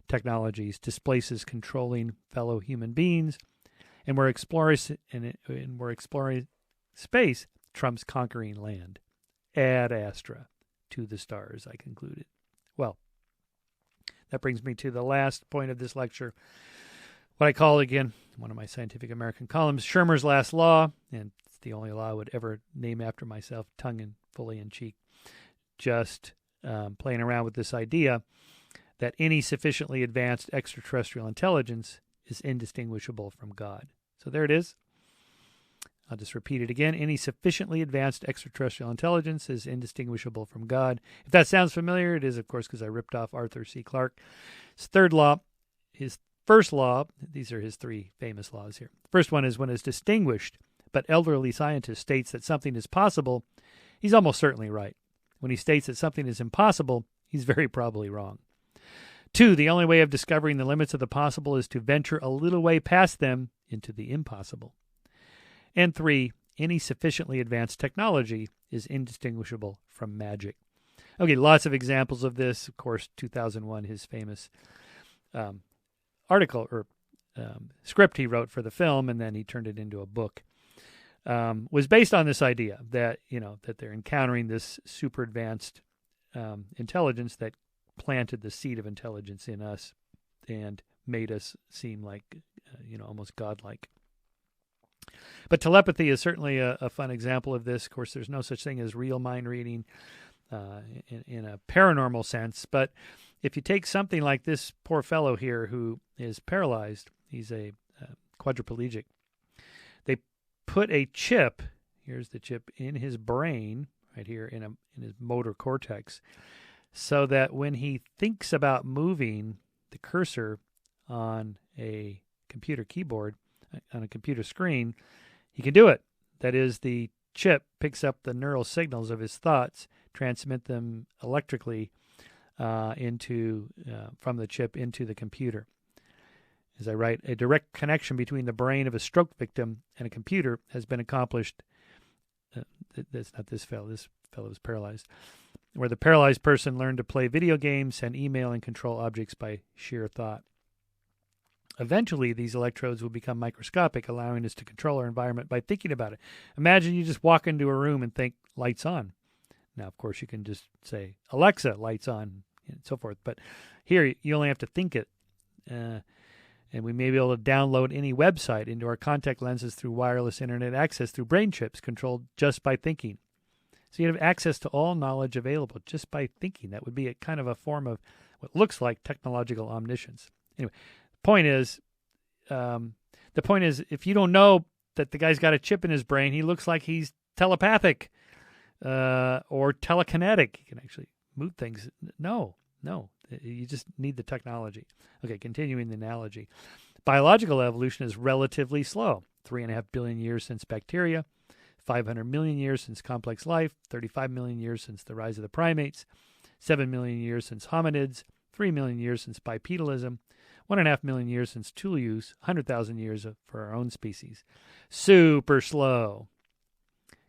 S1: technologies displaces controlling fellow human beings, and where exploring space trumps conquering land. Ad astra, to the stars, I concluded. Well, that brings me to the last point of this lecture, what I call, again, one of my Scientific American columns, Shermer's Last Law, and it's the only law I would ever name after myself, tongue and fully in cheek, just playing around with this idea that any sufficiently advanced extraterrestrial intelligence is indistinguishable from God. So there it is. I'll just repeat it again. Any sufficiently advanced extraterrestrial intelligence is indistinguishable from God. If that sounds familiar, it is, of course, because I ripped off Arthur C. Clarke. His third law, his first law, these are his three famous laws here. The first one is when a distinguished but elderly scientist states that something is possible, he's almost certainly right. When he states that something is impossible, he's very probably wrong. 2, the only way of discovering the limits of the possible is to venture a little way past them into the impossible. And 3, any sufficiently advanced technology is indistinguishable from magic. Okay, lots of examples of this. Of course, 2001, his famous article or script he wrote for the film, and then he turned it into a book, was based on this idea that, that they're encountering this super advanced intelligence that planted the seed of intelligence in us and made us seem like, almost godlike. But telepathy is certainly a fun example of this. Of course, there's no such thing as real mind reading in a paranormal sense. But if you take something like this poor fellow here who is paralyzed, he's a quadriplegic. They put a chip, here's the chip, in his brain, right here in his motor cortex, so that when he thinks about moving the cursor on a computer keyboard, on a computer screen, he can do it. That is, the chip picks up the neural signals of his thoughts, transmit them electrically from the chip into the computer. As I write, a direct connection between the brain of a stroke victim and a computer has been accomplished. That's not this fellow. This fellow is paralyzed. Where the paralyzed person learned to play video games, send email, and control objects by sheer thought. Eventually, these electrodes will become microscopic, allowing us to control our environment by thinking about it. Imagine you just walk into a room and think, lights on. Now, of course, you can just say, Alexa, lights on, and so forth. But here, you only have to think it. And we may be able to download any website into our contact lenses through wireless internet access through brain chips controlled just by thinking. So you have access to all knowledge available just by thinking. That would be a kind of a form of what looks like technological omniscience. Anyway, the point is, if you don't know that the guy's got a chip in his brain, he looks like he's telepathic or telekinetic. He can actually move things. No, you just need the technology. Okay, continuing the analogy. Biological evolution is relatively slow. 3.5 billion years since bacteria, 500 million years since complex life, 35 million years since the rise of the primates, 7 million years since hominids, 3 million years since bipedalism, 1.5 million years since tool use, 100,000 years for our own species. Super slow.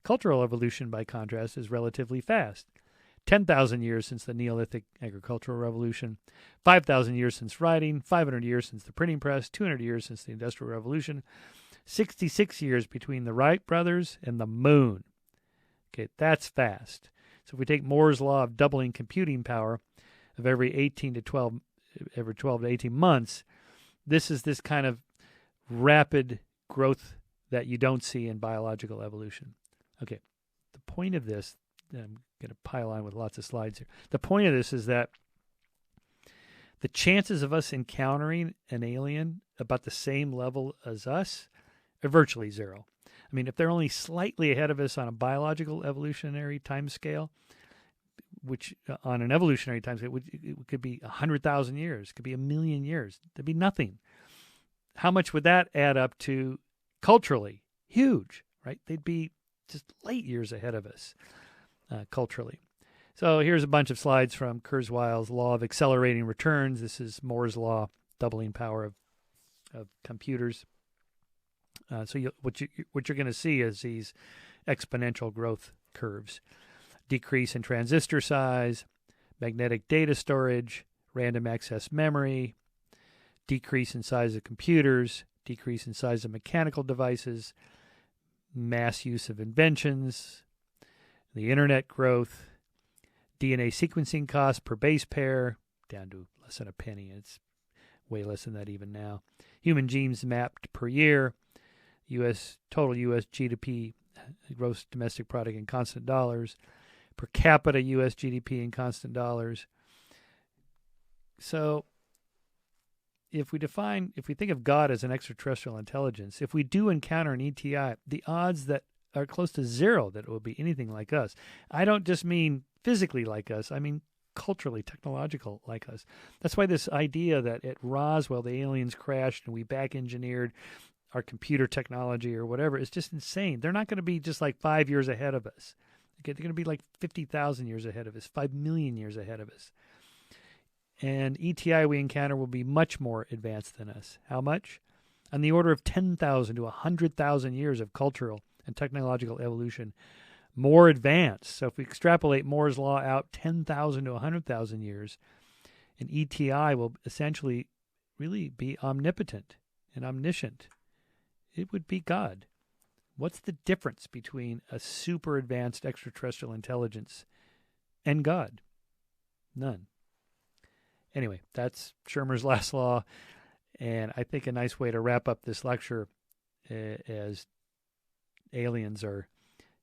S1: Cultural evolution, by contrast, is relatively fast. 10,000 years since the Neolithic agricultural revolution, 5,000 years since writing, 500 years since the printing press, 200 years since the Industrial Revolution, 66 years between the Wright brothers and the moon. Okay, that's fast. So if we take Moore's law of doubling computing power of every 12 to 18 months, this is this kind of rapid growth that you don't see in biological evolution. Okay, the point of this, I'm going to pile on with lots of slides here. The point of this is that the chances of us encountering an alien about the same level as us are virtually zero. I mean, if they're only slightly ahead of us on a biological evolutionary time scale, which on an evolutionary time scale, it could be 100,000 years, it could be 1 million years. There'd be nothing. How much would that add up to culturally? Huge, right? They'd be just light years ahead of us culturally. So here's a bunch of slides from Kurzweil's Law of Accelerating Returns. This is Moore's Law, doubling power of computers. What you're going to see is these exponential growth curves. Decrease in transistor size, magnetic data storage, random access memory, decrease in size of computers, decrease in size of mechanical devices, mass use of inventions, the internet growth, DNA sequencing costs per base pair, down to less than a penny. It's way less than that even now. Human genes mapped per year, total U.S. GDP, gross domestic product in constant dollars, per capita U.S. GDP in constant dollars. So if we think of God as an extraterrestrial intelligence, if we do encounter an ETI, the odds that are close to zero that it will be anything like us. I don't just mean physically like us. I mean culturally, technological like us. That's why this idea that at Roswell the aliens crashed and we back-engineered our computer technology or whatever is just insane. They're not going to be just like 5 years ahead of us. They're going to be like 50,000 years ahead of us, 5 million years ahead of us. And ETI we encounter will be much more advanced than us. How much? On the order of 10,000 to 100,000 years of cultural and technological evolution. More advanced. So if we extrapolate Moore's law out 10,000 to 100,000 years, an ETI will essentially really be omnipotent and omniscient. It would be God. What's the difference between a super advanced extraterrestrial intelligence and God? None. Anyway, that's Shermer's last law, and I think a nice way to wrap up this lecture, as aliens are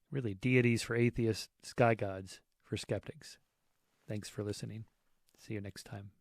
S1: really deities for atheists, skygods for skeptics. Thanks for listening. See you next time.